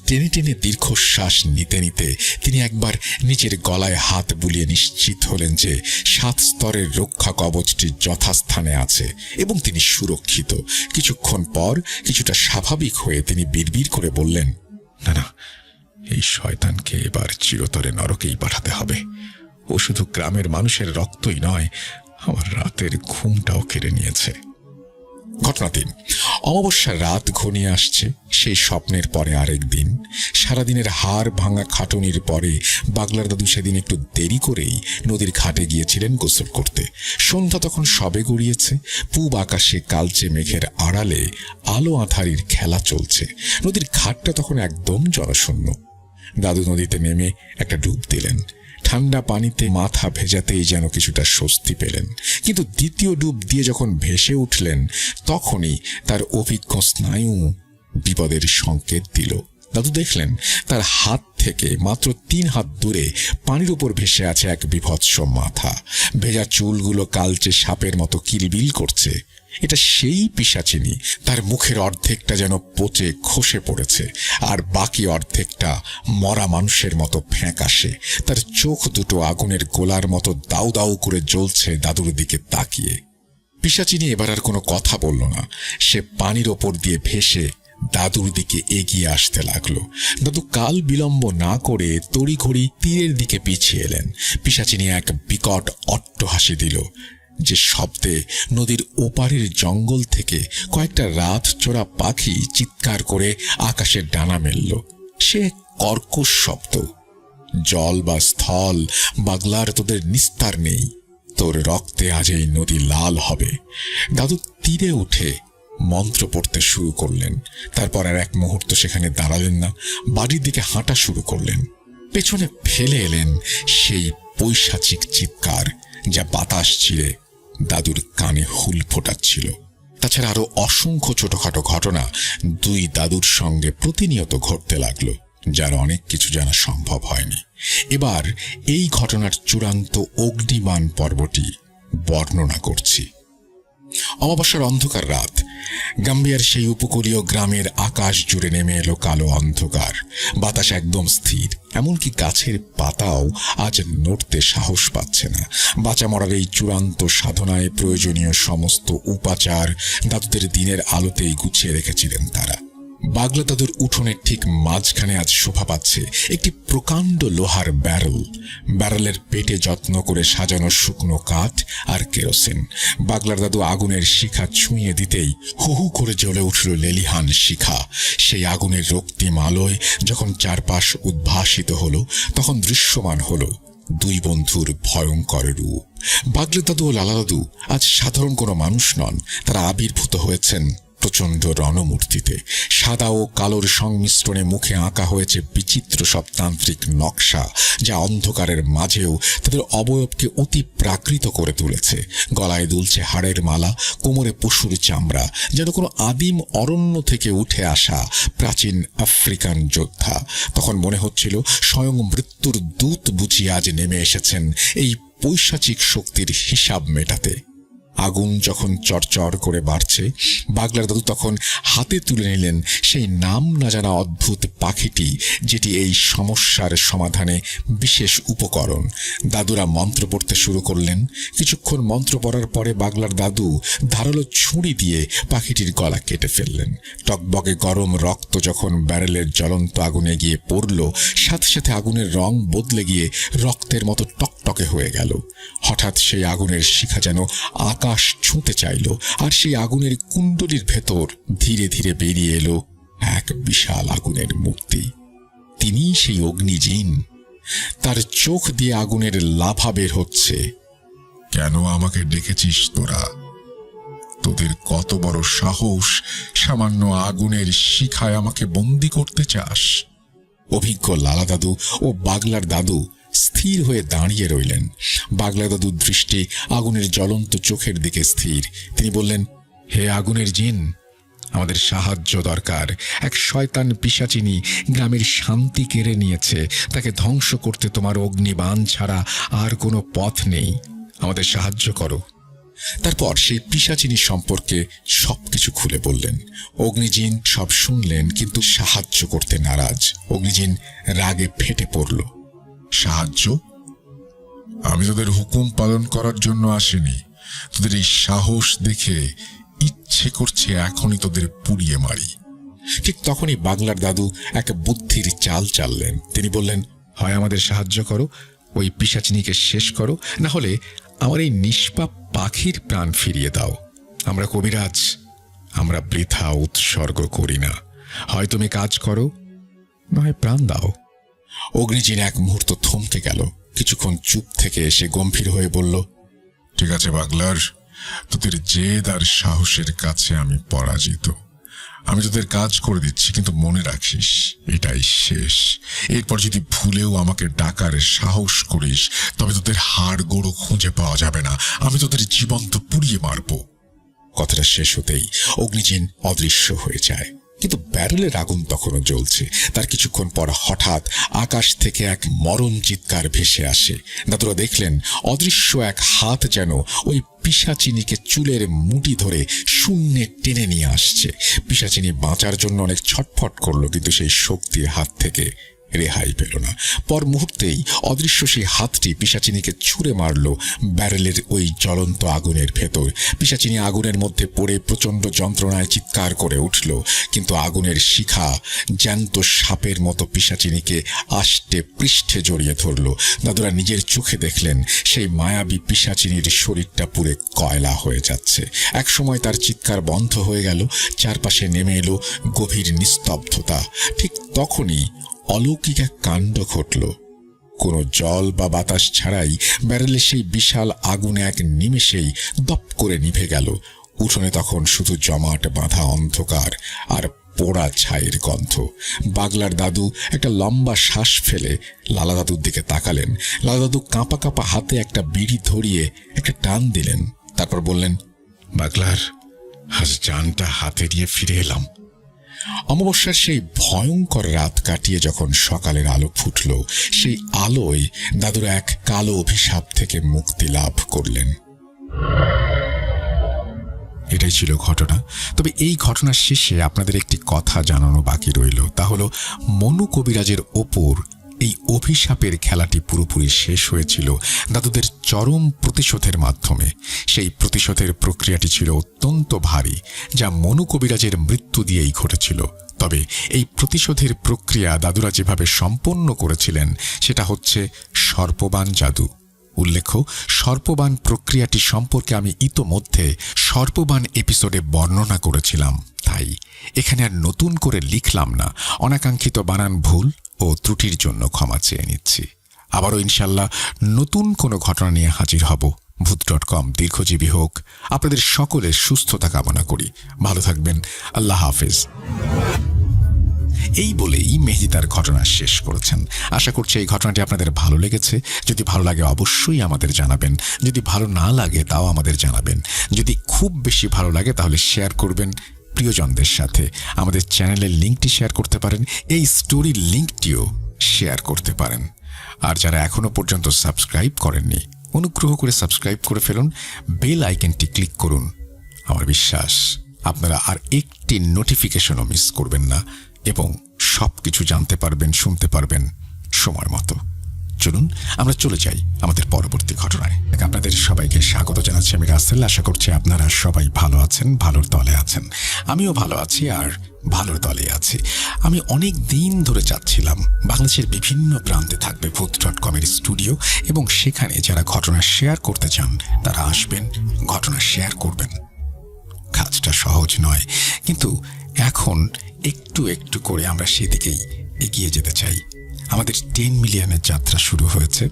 টেনে টেনে দীর্ঘশ্বাস নিতে নিতে তিনি একবার নিজের গলায় হাত বুলিয়ে নিশ্চিত হলেন যে 7 স্তরের রক্ষা কবচটি যথাস্থানে আছে এবং তিনি সুরক্ষিত। কিছুক্ষণ পর কিছুটা স্বাভাবিক হয়ে তিনি বিড়বিড় করে বললেন,
না না, এই শয়তানকে এবার চিরতরে নরকেই পাঠাতে হবে। ও শুধু গ্রামের মানুষের রক্তই নয়, আমার রাতের ঘুমটাও কেড়ে নিয়েছে।
ঘটনা 3, অমাবস্যার রাত ঘনিয়ে আসছে। সেই স্বপ্নের পরে আরেক দিন। সারাদিনের হাড় ভাঙা খাটুনির পরে বাগলার দাদু সেদিন একটু দেরি করেই নদীর ঘাটে গিয়েছিলেন গোসল করতে। সন্ধ্যা তখন সবে গড়িয়েছে। পূব আকাশে কালচে মেঘের আড়ালে আলো আঁধারির খেলা চলছে। নদীর ঘাটটা তখন একদম জনশূন্য। দাদু নদীতে নেমে একটা ডুব দিলেন। ঠান্ডা পানিতে মাথা ভেজাতেই যেন কিছুটা স্বস্তি পেলেন। কিন্তু দ্বিতীয় ডুব দিয়ে যখন ভেসে উঠলেন, তখনই তার অভিজ্ঞ স্নায়ু বিপদের সংকেত দিল। দাদু দেখলেন তার হাত থেকে মাত্র 3 হাত দূরে পানির উপর ভেসে আছে এক বিভৎস মাথা। ভেজা চুলগুলো কালচে সাপের মতো কিলবিল করছে। এটা সেই পিশাচিনী। তার মুখের অর্ধেকটা যেন পচে খসে পড়েছে, আর বাকি অর্ধেকটা মরা মানুষের মতো ফ্যাঁকাশে। তার চোখ দুটো আগুনের গোলার মতো দাউ দাউ করে জ্বলছে দাদুর দিকে তাকিয়ে। পিশাচিনী এবার আর কোনো কথা বলল না। সে পানির ওপর দিয়ে ভেসে দাদুর দিকে এগিয়ে আসতে লাগলো। দাদু কাল বিলম্ব না করে তড়িঘড়ি তীরের দিকে পিছিয়ে এলেন। পিশাচিনী এক বিকট অট্টহাসি দিল, যে শব্দে নদীর ওপারের জঙ্গল থেকে কয়েকটা রাত চোরা পাখি চিৎকার করে আকাশের ডানা মেলল। সে কর্কশ শব্দ। জল বা স্থল বাগলার তোদের নিস্তার নেই, তোর রক্তে আজ এই নদী লাল হবে। দাদু তীরে উঠে মন্ত্র পড়তে শুরু করলেন। তারপর আর এক মুহূর্ত সেখানে দাঁড়ালেন না, বাড়ির দিকে হাঁটা শুরু করলেন। পেছনে ফেলে এলেন সেই পৈশাচিক চিৎকার, যা বাতাস ছিঁড়ে দাদুর কানে হুল ফোটাচ্ছিল। তাছাড়া আরো অসংখ্য ছোটখাটো ঘটনা দুই দাদুর সঙ্গে প্রতিনিয়ত ঘটতে লাগলো, যার অনেক কিছু জানা সম্ভব হয়নি। এবার এই ঘটনার চূড়ান্ত অগ্নিবাণ পর্বটি বর্ণনা করছি। অমাবস্যার অন্ধকার রাত। গাম্বিয়ার সেই উপকূলীয় গ্রামের আকাশ জুড়ে নেমে এলো কালো অন্ধকার। বাতাস একদম স্থির, এমনকি গাছের পাতাও আজ নড়তে সাহস পাচ্ছে না। বাঁচা মরার এই চূড়ান্ত সাধনায় প্রয়োজনীয় সমস্ত উপাচার দাদুদের দিনের আলোতেই গুছিয়ে রেখেছিলেন তারা। বাগলা দাদুর উঠোনের ঠিক মাঝখানে আজ শোভা পাচ্ছে একটি প্রকাণ্ড লোহার ব্যারেল। ব্যারেলের পেটে যত্ন করে সাজানো শুকনো কাঠ আর কেরোসিন। বাগলার দাদু আগুনের শিখা ছুঁয়ে দিতেই হু হু করে জ্বলে উঠল লেলিহান শিখা। সেই আগুনের রক্তিম আলোয় যখন চারপাশ উদ্ভাসিত হলো, তখন দৃশ্যমান হলো দুই বন্ধুর ভয়ঙ্কর রূপ। বাগলা দাদু ও লালা দাদু আজ সাধারণ কোনো মানুষ নন, তারা আবির্ভূত হয়েছেন প্রচণ্ড রণমূর্তিতে। সাদা ও কালোর সংমিশ্রণে মুখে আঁকা হয়েছে বিচিত্র সব তান্ত্রিক নকশা, যা অন্ধকারের মাঝেও তাদের অবয়বকে অতি প্রাকৃত করে তুলেছে। গলায় দুলছে হাড়ের মালা, কোমরে পশুর চামড়া, যেন কোনো আদিম অরণ্য থেকে উঠে আসা প্রাচীন আফ্রিকান যোদ্ধা। তখন মনে হচ্ছিল স্বয়ং মৃত্যুর দূত বুঝি আজ নেমে এসেছেন এই পৈশাচিক শক্তির হিসাব মেটাতে। আগুন যখন চরচর করে বাড়ছে, বাগলার দাদু তখন হাতে তুলে নিলেন সেই নাম না জানা অদ্ভুত পাখিটি, যেটি এই সমস্যার সমাধানে বিশেষ উপকরণ। দাদুরা মন্ত্র পড়তে শুরু করলেন। কিছুক্ষণ মন্ত্র পড়ার পরে বাগলার দাদু ধারালো ছুরি দিয়ে পাখিটির গলা কেটে ফেললেন। টকবগে গরম রক্ত যখন ব্যারেলের জ্বলন্ত আগুনে গিয়ে পড়ল, সাথে সাথে আগুনের রং বদলে গিয়ে রক্তের মতো টকটকে হয়ে গেল। হঠাৎ সেই আগুনের শিখা যেন আকাশ ছুঁতে চাইল, আর সেই আগুনের কুণ্ডলীর ভেতর ধীরে ধীরে বেরিয়ে এলো এক বিশাল আগুনের মূর্তি। তিনি সেই অগ্নিজিন। তার চোখ দিয়ে আগুনের লাভা বের হচ্ছে।
কেন আমাকে ডেকেছিস তোরা? তোদের কত বড় সাহস, সামান্য আগুনের শিখায় আমাকে বন্দি করতে চাস?
অভিজ্ঞ লালা দাদু ও বাগলার দাদু স্থির হয়ে দাঁড়িয়ে রইলেন। বাগলা দাদুর দৃষ্টি আগুনের জ্বলন্ত চোখের দিকে স্থির। তিনি বললেন, হে আগুনের জিন, আমাদের সাহায্য দরকার। এক শয়তান পিশাচিনী গ্রামের শান্তি কেড়ে নিয়েছে। তাকে ধ্বংস করতে তোমার অগ্নিবাণ ছাড়া আর কোনো পথ নেই। আমাদের সাহায্য করো। তারপর সেই পিশাচিনী সম্পর্কে সবকিছু খুলে বললেন। অগ্নিজিন সব শুনলেন, কিন্তু সাহায্য করতে নারাজ। অগ্নিজিন রাগে ফেটে পড়ল।
সাহায্য? আমি তোদের হুকুম পালন করার জন্য আসিনি। তোদের এই সাহস দেখে ইচ্ছে করছে এখনই তোদের পুড়িয়ে মারি।
ঠিক তখনই বাগলার দাদু এক বুদ্ধির চাল চাললেন। তিনি বললেন, হয় আমাদের সাহায্য করো, ওই পিশাচিনীকে শেষ করো, না হলে আমার এই নিষ্পাপ পাখির প্রাণ ফিরিয়ে দাও। আমরা কবিরাজ, আমরা বৃথা উৎসর্গ করি না। হয় তুমি কাজ করো, নয় প্রাণ দাও। অগ্নিজিন এক মুহূর্ত থমকে গেল। কিছুক্ষণ চুপ থেকে এসে গম্ভীর হয়ে বলল,
ঠিক আছে বাগলার, তোদের জেদ আর সাহসের কাছে আমি পরাজিত। আমি তোদের কাজ করে দিচ্ছি, কিন্তু মনে রাখিস এটাই শেষ। এরপর যদি ভুলেও আমাকে ডাকার সাহস করিস, তবে তোদের হাড় গোড়ো খুঁজে পাওয়া যাবে না। আমি তোদের জীবন্ত পুড়িয়ে মারব।
কথাটা শেষ হতেই অগ্নিজিন অদৃশ্য হয়ে যায়। কিন্তু ব্যারেলের আগুন তখনও জ্বলছে। তার কিছুক্ষণ পর হঠাৎ আকাশ থেকে এক মরণ চিৎকার ভেসে আসে। দাদুরা দেখলেন অদৃশ্য এক হাত যেন ওই পিশাচিনীকে চুলের মুঠি ধরে শূন্যে টেনে নিয়ে আসছে। পিশাচিনী বাঁচার জন্য অনেক ছটফট করলো, কিন্তু সেই শক্তির হাত থেকে রেহাই পেল না। পর মুহূর্তেই অদৃশ্য সেই হাতটি পিশাচিনীকে ছুঁড়ে মারল ব্যারেলের ওই জ্বলন্ত আগুনের ভেতর। পিশাচিনী আগুনের মধ্যে পড়ে প্রচণ্ড যন্ত্রণায় চিৎকার করে উঠল, কিন্তু আগুনের শিখা জ্যান্ত সাপের মতো পিশাচিনীকে আষ্টে পৃষ্ঠে জড়িয়ে ধরল। দাদুরা নিজের চোখে দেখলেন সেই মায়াবী পিশাচিনীর শরীরটা পুড়ে কয়লা হয়ে যাচ্ছে। একসময় তার চিৎকার বন্ধ হয়ে গেল, চারপাশে নেমে এলো গভীর নিস্তব্ধতা। ঠিক তখনই অলৌকিক এক কাণ্ড ঘটল। কোনো জল বা বাতাস ছাড়াই ব্যারেলে সেই বিশাল আগুন এক নিমেষেই দপ করে নিভে গেল। উঠোনে তখন শুধু জমাট বাঁধা অন্ধকার আর পোড়া ছাইয়ের গন্ধ। বাগলার দাদু একটা লম্বা শ্বাস ফেলে লালা দাদুর দিকে তাকালেন। লালা দাদু কাঁপা কাঁপা হাতে একটা বিড়ি ধরিয়ে একটা টান দিলেন, তারপর বললেন,
বাগলার, আজ জানটা হাতে নিয়ে ফিরে এলাম।
অমাবস্যার সেই ভয়ঙ্কর রাত কাটিয়ে যখন সকালের আলো ফুটল, সেই আলোয় দাদুরা এক কালো অভিশাপ থেকে মুক্তি লাভ করলেন।
এটাই ছিল ঘটনা। তবে এই ঘটনার শেষে আপনাদের একটি কথা জানানো বাকি রইল, তা হলো মনু কবিরাজের ওপর এই অভিশাপের খেলাটি পুরোপুরি শেষ হয়েছিল দাদুদের চরম প্রতিশোধের মাধ্যমে। সেই প্রতিশোধের প্রক্রিয়াটি ছিল অত্যন্ত ভারী, যা মনু কবিরাজের মৃত্যু দিয়েই ঘটেছিল। তবে এই প্রতিশোধের প্রক্রিয়া দাদুরা যেভাবে সম্পন্ন করেছিলেন সেটা হচ্ছে সর্পবাণ জাদু। উল্লেখ্য, সর্পবাণ প্রক্রিয়াটি সম্পর্কে আমি ইতোমধ্যে সর্পবাণ এপিসোডে বর্ণনা করেছিলাম, তাই এখানে আর নতুন করে লিখলাম না। অনাকাঙ্ক্ষিত বানান ভুল ও ত্রুটির জন্য ক্ষমা চেয়ে নিচ্ছি। আবারও ইনশাল্লাহ নতুন কোনো ঘটনা নিয়ে হাজির হব। ভূত.com দীর্ঘজীবী হোক। আপনাদের সকলের সুস্থতা কামনা করি। ভালো থাকবেন। আল্লাহ হাফেজ। এই বলেই মেহেদী তার ঘটনা শেষ করেছেন। আশা করছি এই ঘটনাটি আপনাদের ভালো লেগেছে। যদি ভালো লাগে অবশ্যই আমাদের জানাবেন, যদি ভালো না লাগে তাও আমাদের জানাবেন। যদি খুব বেশি ভালো লাগে তাহলে শেয়ার করবেন প্রিয়জনদের সাথে। আমাদের চ্যানেলের লিঙ্কটি শেয়ার করতে পারেন, এই স্টোরির লিঙ্কটিও শেয়ার করতে পারেন। আর যারা এখনো পর্যন্ত সাবস্ক্রাইব করেননি, অনুগ্রহ করে সাবস্ক্রাইব করে ফেলুন, বেল আইকনটি ক্লিক করুন। আমার বিশ্বাস আপনারা আর একটি নোটিফিকেশনও মিস করবেন না এবং সবকিছু জানতে পারবেন, শুনতে পারবেন সময় মতো। চলুন আমরা চলে যাই আমাদের পরবর্তী ঘটনায়। আপনাদের সবাইকে স্বাগত জানাচ্ছি আমি রাসেল। আশা করছি আপনারা সবাই ভালো আছেন, ভালোর দলে আছেন। আমিও ভালো আছি আর ভালোর দলে আছি। আমি অনেক দিন ধরে চাচ্ছিলাম বাংলাদেশের বিভিন্ন প্রান্তে থাকবে ভূত.com এর স্টুডিও, এবং সেখানে যারা ঘটনা শেয়ার করতে চান তারা আসবেন, ঘটনা শেয়ার করবেন। কাজটা সহজ নয়, কিন্তু এখন একটু একটু করে আমরা সেদিকেই এগিয়ে যেতে চাই। আমাদের 10 মিলিয়নের যাত্রা শুরু হয়েছে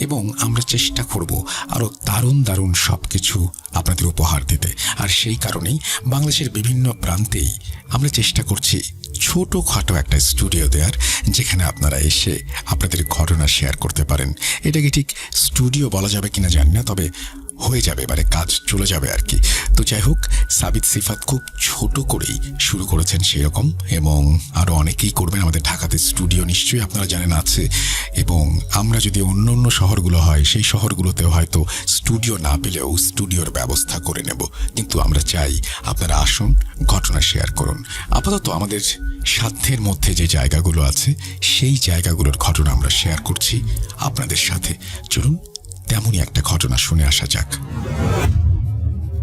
এবং আমরা চেষ্টা করব আরও দারুণ দারুণ সব কিছু আপনাদের উপহার দিতে। আর সেই কারণেই বাংলাদেশের বিভিন্ন প্রান্তেই আমরা চেষ্টা করছি ছোটোখাটো একটা স্টুডিও দেওয়ার, যেখানে আপনারা এসে আপনাদের ঘটনা শেয়ার করতে পারেন। এটাকে ঠিক স্টুডিও বলা যাবে কিনা জানি না, তবে হয়ে যাবে, এবারে কাজ চলে যাবে আর কি। তো যাই হোক, সাবিত সিফাত খুব ছোট করেই শুরু করেছেন সেরকম, এবং আরও অনেকেই করবেন। আমাদের ঢাকাতে স্টুডিও নিশ্চয়ই আপনারা জানেন আছে, এবং আমরা যদি অন্য অন্য শহরগুলো হয় সেই শহরগুলোতেও হয়তো স্টুডিও না পেলেও স্টুডিওর ব্যবস্থা করে নেব। কিন্তু আমরা চাই আপনারা আসুন, ঘটনা শেয়ার করুন। আপাতত আমাদের সাধ্যের মধ্যে যে জায়গাগুলো আছে সেই জায়গাগুলোর ঘটনা আমরা শেয়ার করছি আপনাদের সাথে। চলুন তেমনই একটা ঘটনা শুনে আসা যাক।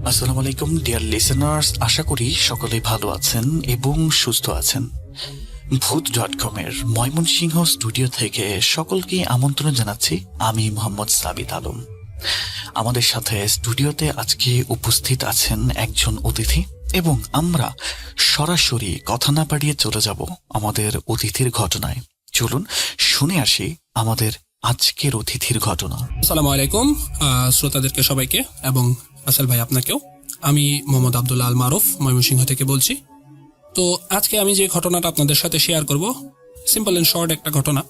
আসসালামু আলাইকুম ডিয়ার লিসেনার্স, আশা করি সকলেই ভালো আছেন এবং সুস্থ আছেন। ভূত.com এর ময়মনসিংহ স্টুডিও থেকে সকলকে আমন্ত্রণ জানাচ্ছি। আমি মোহাম্মদ সাবিত আলম। আমাদের সাথে স্টুডিওতে আজকে উপস্থিত আছেন একজন অতিথি, এবং আমরা সরাসরি কথা না বাড়িয়ে চলে যাব আমাদের অতিথির ঘটনায়। চলুন শুনে আসি আমাদের আজকের অতিথির ঘটনা।
আসসালামু আলাইকুম শ্রোতাদেরকে সবাইকে, এবং আসল ভাই আপনাকেও। আমি মোহাম্মদ আব্দুল্লাহ আল মারুফ ময়মনসিংহ থেকে বলছি। তো আজকে আমি যে ঘটনাটা আপনাদের সাথে শেয়ার করব, সিম্পল এন্ড শর্ট একটা ঘটনা।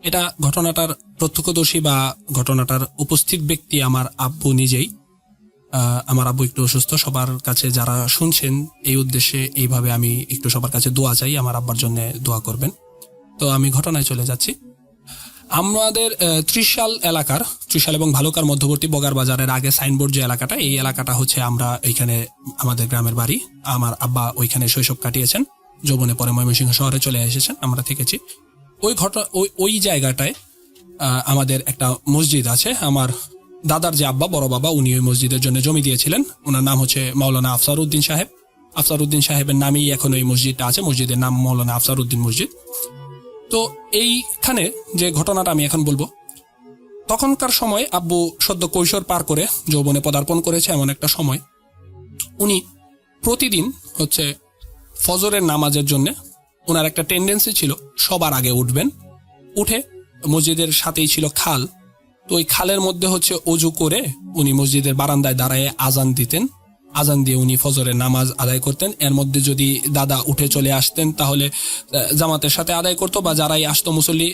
এটা ঘটনাটার প্রত্যক্ষদর্শী বা ঘটনাটার উপস্থিত ব্যক্তি আমার আব্বু নিজেই। আমার আব্বু একটু অসুস্থ। সবার কাছে যারা শুনছেন এই উদ্দেশ্যে এইভাবে আমি একটু সবার কাছে দোয়া চাই, আমার আব্বার জন্য দোয়া করবেন। তো আমি ঘটনায় চলে যাচ্ছি। আমাদের ত্রিশাল এলাকার, ত্রিশাল এবং ভালুকার মধ্যবর্তী বগার বাজারের আগে সাইনবোর্ড যে এলাকাটা, এই এলাকাটা হচ্ছে আমরা এইখানে আমাদের গ্রামের বাড়ি। আমার আব্বা ওইখানে শৈশব কাটিয়েছেন, যৌবনে পরে ময়মনসিংহ শহরে চলে এসেছেন, আমরা থেকেছি। ওই জায়গাটায় আমাদের একটা মসজিদ আছে। আমার দাদার যে আব্বা, বড় বাবা, উনি ওই মসজিদের জন্য জমি দিয়েছিলেন। ওনার নাম হচ্ছে মাওলানা আফসার উদ্দিন সাহেব। আফসার উদ্দিন সাহেবের নামেই এখন ওই মসজিদটা আছে। মসজিদের নাম মাওলানা আফসার উদ্দিন মসজিদ। তো এইখানে যে ঘটনাটা আমি এখন বলবো, তখনকার সময় আব্বু সদ্য কৈশোর পার করে যৌবনে পদার্পণ করেছে এমন একটা সময়। উনি প্রতিদিন হচ্ছে ফজরের নামাজের জন্য ওনার একটা টেন্ডেন্সি ছিল সবার আগে উঠবেন। উঠে মসজিদের সাথেই ছিল খাল, তো ওই খালের মধ্যে হচ্ছে অজু করে উনি মসজিদের বারান্দায় দাঁড়ায় আজান দিতেন। আজান দিয়ে উনি ফজরের নামাজ আদায় করতেন। এর মধ্যে যদি দাদা উঠে চলে আসতেন তাহলে জামাতের সাথে আদায় করতো, বা যারাই আসতো মুসল্লি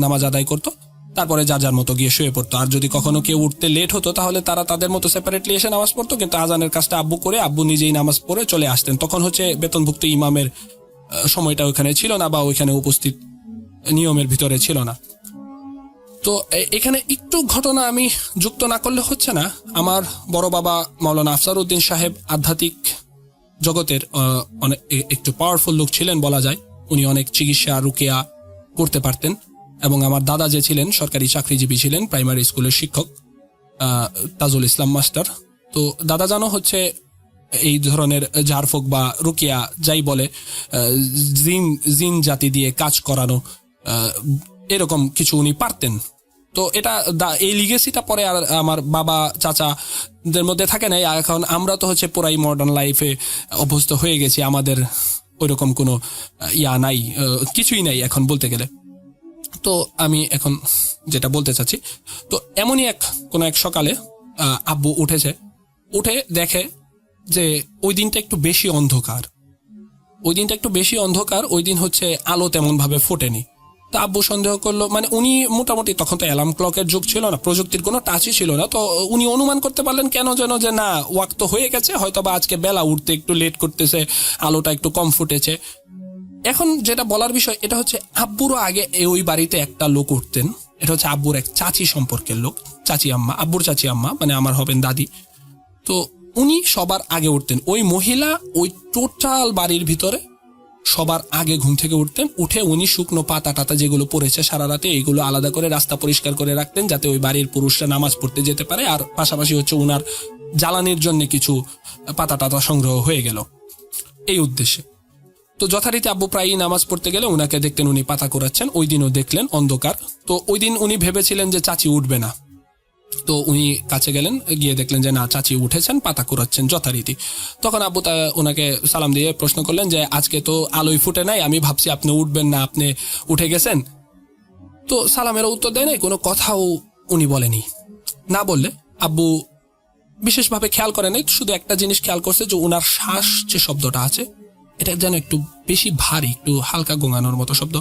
নামাজ আদায় করতো, তারপরে যার যার মতো গিয়ে শুয়ে পড়তো। আর যদি কখনো কেউ উঠতে লেট হতো তাহলে তারা তাদের মতো সেপারেটলি এসে নামাজ পড়তো, কিন্তু আজানের কাজটা আব্বু করে আব্বু নিজেই নামাজ পড়ে চলে আসতেন। তখন হচ্ছে বেতনভুক্ত ইমামের সময়টা ওইখানে ছিল না, বা ওইখানে উপস্থিত নিয়মের ভিতরে ছিল না। তো এখানে একটু ঘটনা আমি যুক্ত না করলে হচ্ছে না। আমার বড় বাবা মাওলানা আফসার উদ্দিন সাহেব আধ্যাত্মিক জগতের অনেক একটু পাওয়ারফুল লোক ছিলেন বলা যায়। উনি অনেক চিকিৎসা রুকিয়া করতে পারতেন। এবং আমার দাদা যে ছিলেন সরকারি চাকরিজীবী ছিলেন, প্রাইমারি স্কুলের শিক্ষক, তাজুল ইসলাম মাস্টার। তো দাদা জানো হচ্ছে এই ধরনের ঝাড়ফুঁক বা রুকিয়া যাই বলে, জিন জাতি দিয়ে কাজ করানো, এরকম কিছু উনি পারতেন। তো এটা এই লিগেসিটা পরে আর আমার বাবা চাচাদের মধ্যে থাকে নাই। এখন আমরা তো হচ্ছে পুরাই মডার্ন লাইফে অভ্যস্ত হয়ে গেছি, আমাদের ওইরকম কোনো নাই, কিছুই নাই এখন বলতে গেলে। তো আমি এখন যেটা বলতে চাচ্ছি, তো এমনই কোনো এক সকালে আব্বু উঠেছে, উঠে দেখে যে ওই দিনটা একটু বেশি অন্ধকার। ওই দিন হচ্ছে আলো তেমন ভাবে ফোটেনি। তা আব্বু সন্দেহ করলো, মানে উনি মোটামুটি তখন তো অ্যালার্ম ক্লকের যুগ ছিল না, প্রযুক্তির কোনো টাচই ছিল না। তো উনি অনুমান করতে পারলেন কেন যেন যে না, ওয়াক্ত হয়ে গেছে, হয়তো বা আজকে বেলা উঠতে একটু লেট করতেছে, আলোটা একটু কম ফুটেছে। এখন যেটা বলার বিষয়, এটা হচ্ছে আব্বুরও আগে ওই বাড়িতে একটা লোক উঠতেন। এটা হচ্ছে আব্বুর এক চাচি সম্পর্কের লোক, চাচি আম্মা, আব্বুর চাচি আম্মা, মানে আমার হবেন দাদি। তো উনি সবার আগে উঠতেন। ওই মহিলা ওই টোটাল বাড়ির ভিতরে সবার আগে ঘুম থেকে উঠতেন। উঠে উনি শুকনো পাতা টাতা যেগুলো পড়েছে সারা রাতে, এইগুলো আলাদা করে রাস্তা পরিষ্কার করে রাখতেন, যাতে ওই বাড়ির পুরুষরা নামাজ পড়তে যেতে পারে। আর পাশাপাশি হচ্ছে উনার জ্বালানির জন্য কিছু পাতা টাতা সংগ্রহ হয়ে গেল এই উদ্দেশ্যে। তো যথারীতি আব্বু প্রায়ই নামাজ পড়তে গেলে উনাকে দেখতেন উনি পাতা কুড়াচ্ছেন। ওই দিনও দেখলেন অন্ধকার। তো ওই দিন উনি ভেবেছিলেন যে চাচি উঠবে না। তো উনি কাছে গেলেন, গিয়ে দেখলেন যে না, চাচি উঠেছেন, পাতা কুড়াচ্ছেন যথারীতি। তখন আব্বু ওনাকে সালাম দিয়ে প্রশ্ন করলেন যে আজকে তো আলোই ফুটে নাই, আমি ভাবছি আপনি উঠবেন না, আপনি উঠে গেছেন। তো সালামেরও উত্তর দেয় নাই, কোনো কথাও উনি বলেনি। না বললে আব্বু বিশেষভাবে খেয়াল করে নাই, শুধু একটা জিনিস খেয়াল করছে যে উনার শ্বাস যে শব্দটা আছে এটা যেন একটু বেশি ভারী, একটু হালকা গোঙানোর মতো শব্দ,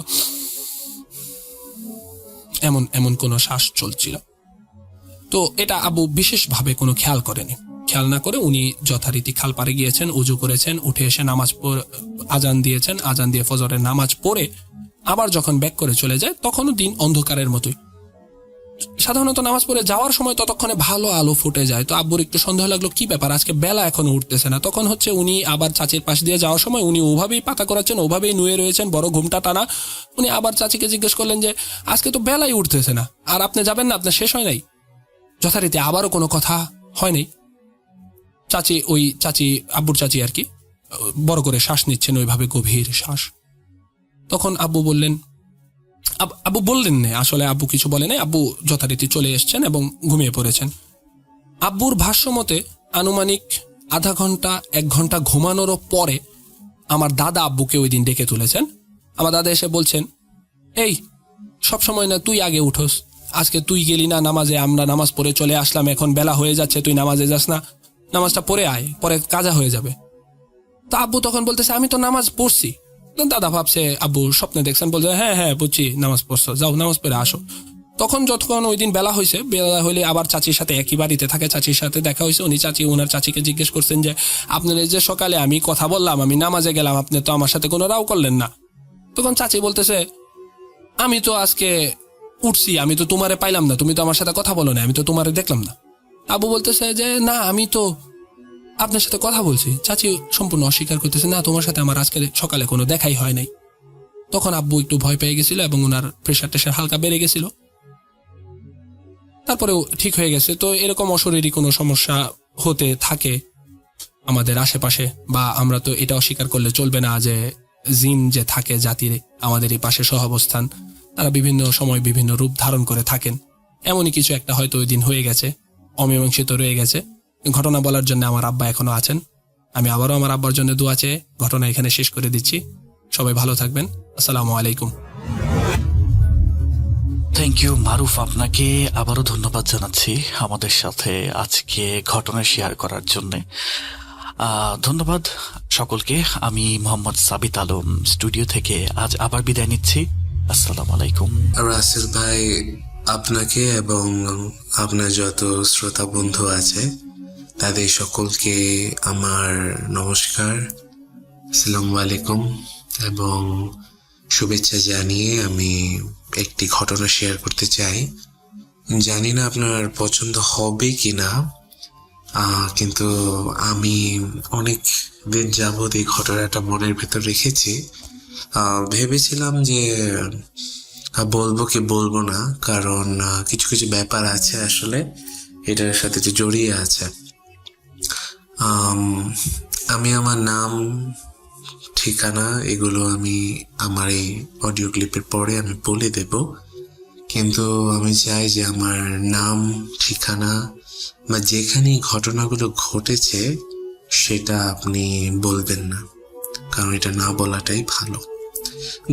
এমন কোনো শ্বাস চলছিল। তো এটা আব্বু বিশেষভাবে কোনো খেয়াল করেনি। খেয়াল না করে উনি যথারীতি খাল পাড়ে গিয়েছেন, উজু করেছেন, উঠে এসে আজান দিয়েছেন। আজান দিয়ে ফজরের নামাজ পড়ে আবার যখন ব্যাক করে চলে যায়, তখনও দিন অন্ধকারের মতোই। সাধারণত নামাজ পড়ে যাওয়ার সময় ততক্ষণে ভালো আলো ফুটে যায়। তো আব্বুর একটু সন্দেহ লাগলো, কি ব্যাপার, আজকে বেলা এখনো উঠতেছে না। তখন হচ্ছে উনি আবার চাচির পাশ দিয়ে যাওয়ার সময় উনি ওভাবেই পাতা করাচ্ছেন, ওভাবেই নুয়ে রয়েছেন, বড় ঘুমটা টানা। উনি আবার চাচিকে জিজ্ঞেস করলেন যে আজকে তো বেলাই উঠতেছে না, আর আপনি যাবেন না, আপনার শেষ হয় নাই? যথারীতি আবারও কোনো কথা হয় নাই। চাচি আব্বুর চাচি আর কি বড় করে শ্বাস নিচ্ছেন, ওইভাবে গভীর শ্বাস। তখন আব্বু বললেন না, আসলে আব্বু কিছু বলে নাই। আব্বু যথারীতি চলে এসছেন এবং ঘুমিয়ে পড়েছেন। আব্বুর ভাষ্য মতে আনুমানিক আধা ঘন্টা 1 ঘন্টা ঘুমানোরও পরে আমার দাদা আব্বুকে ওই দিন ডেকে তুলেছেন। আমার দাদা এসে বলছেন, এই সবসময় না তুই আগে উঠোস, আজকে তুই গেলি না নামাজে, আমরা নামাজ পড়ে চলে আসলাম, এখন বেলা হয়ে যাচ্ছে, তুই নামাজে যাস না, নামাজটা পড়ে আয়, পরে কাজা হয়ে যাবে। তা আব্বু তখন বলতেছে, আমি তো নামাজ পড়ছি। দাদা ভাবছে আব্বু স্বপ্নে দেখছেন, বলছে হ্যাঁ বুঝছি, নামাজ পড়ছো, যাও নামাজ পড়ে আসো। তখন যতক্ষণ ওই দিন বেলা হয়েছে, বেলা হইলে আবার চাচির সাথে একই বাড়িতে থাকে, চাচির সাথে দেখা হয়েছে। ওনার চাচিকে জিজ্ঞেস করছেন যে আপনার যে সকালে আমি কথা বললাম, আমি নামাজে গেলাম, আপনি তো আমার সাথে কোনো রাও করলেন না। তখন চাচি বলতেছে, আমি তো আজকে উঠছি, আমি তো তোমারে পাইলাম না, তুমি তো আমার সাথে কথা বলো না, আমি তো তোমারে দেখলাম না। আব্বু বলতেছে যে না, আমি তো আপনার সাথে কথা বলছি। চাচি সম্পূর্ণ অস্বীকার করতেছে, না, তোমার সাথে আমার আজকে সকালে কোনো দেখাই হয় নাই। তখন আব্বু একটু ভয় পেয়ে গেছিল এবং ওনার প্রেশার টেশার হালকা বেড়ে গেছিল। তারপরেও ঠিক হয়ে গেছে। তো এরকম অশরীরী কোনো সমস্যা হতে থাকে আমাদের আশেপাশে, বা আমরা তো এটা অস্বীকার করলে চলবে না যে জিন যে থাকে জাতির আমাদের এই পাশে সহাবস্থান, তারা বিভিন্ন সময় বিভিন্ন রূপ ধারণ করে থাকেন। এমনই কিছু একটা হয়তো ওই দিন হয়ে গেছে, অমীমাংসিত রয়ে গেছে। ঘটনা বলার জন্য আমার আব্বা এখনো আছেন। আমি আবারও আমার আব্বার জন্য দোয়া চেয়ে ঘটনা এখানে শেষ করে দিচ্ছি। সবাই ভালো থাকবেন। আসসালামু আলাইকুম।
থ্যাংক ইউ মারুফ, আপনাকে আবারও ধন্যবাদ জানাচ্ছি আমাদের সাথে আজকে ঘটনা শেয়ার করার জন্য। ধন্যবাদ সকলকে। আমি মোহাম্মদ সাবিত আলম স্টুডিও থেকে আজ আবার বিদায় নিচ্ছি। আসসালামু আলাইকুম।
রাসেল ভাই, আপনাকে এবং আপনার যত শ্রোতা বন্ধু আছে তাদের সকলকে আমার নমস্কার, আসসালামু আলাইকুম এবং শুভেচ্ছা জানিয়ে আমি একটি ঘটনা শেয়ার করতে চাই। জানি না আপনার পছন্দ হবে কি না, কিন্তু আমি অনেক দিন যাবৎ এই ঘটনাটা মনের ভেতর রেখেছি। ভেবেছিলাম যে বলবো কি বলবো না, কারণ কিছু কিছু ব্যাপার আছে আসলে এটার সাথে যে জড়িয়ে আছে। আমি আমার নাম, ঠিকানা এগুলো আমি আমার এই অডিও ক্লিপের পরে আমি বলে দেব, কিন্তু আমি চাই যে আমার নাম, ঠিকানা বা যেখানে ঘটনাগুলো ঘটেছে সেটা আপনি বলবেন না, কারণ এটা না বলাটাই ভালো।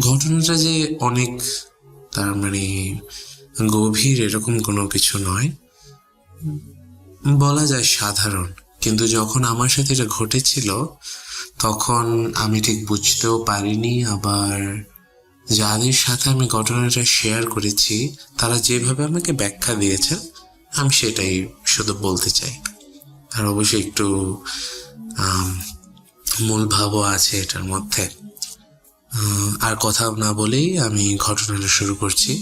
ঘটনাটা যে অনেক তার মানে গভীর এরকম কোনো কিছু নয়, বলা যায় সাধারণ, কিন্তু যখন আমার সাথে এটা ঘটেছিল তখন আমি ঠিক বুঝতেও পারিনি। আবার যাদের সাথে আমি ঘটনাটা শেয়ার করেছি তারা যেভাবে আমাকে ব্যাখ্যা দিয়েছে আমি সেটাই শুধু বলতে চাই। আর অবশ্যই একটু মূল ভাবও আছে এটার মধ্যে। আর কথা না বলেই আমি ঘটনাটা শুরু করছি।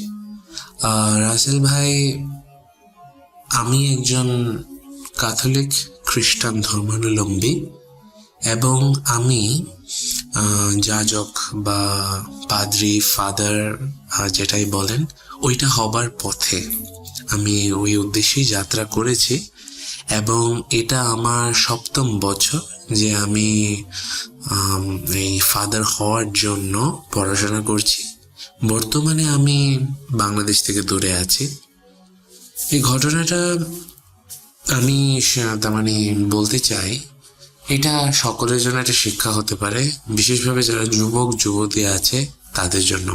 রাসেল ভাই, আমি একজন ক্যাথলিক খ্রিস্টান ধর্মাবলম্বী এবং আমি যাজক বা পাদ্রি, ফাদার যেটাই বলেন, ওইটা হবার পথে। আমি ওই উদ্দেশ্যেই যাত্রা করেছি এবং এটা আমার 7ম বছর যে আমি এই ফাদার হওয়ার জন্য পড়াশোনা করছি। বর্তমানে আমি বাংলাদেশ থেকে দূরে আছি। এই ঘটনাটা আমি তার মানে বলতে চাই, এটা সকলের জন্য একটা শিক্ষা হতে পারে, বিশেষভাবে যারা যুবক যুবতী আছে তাদের জন্য।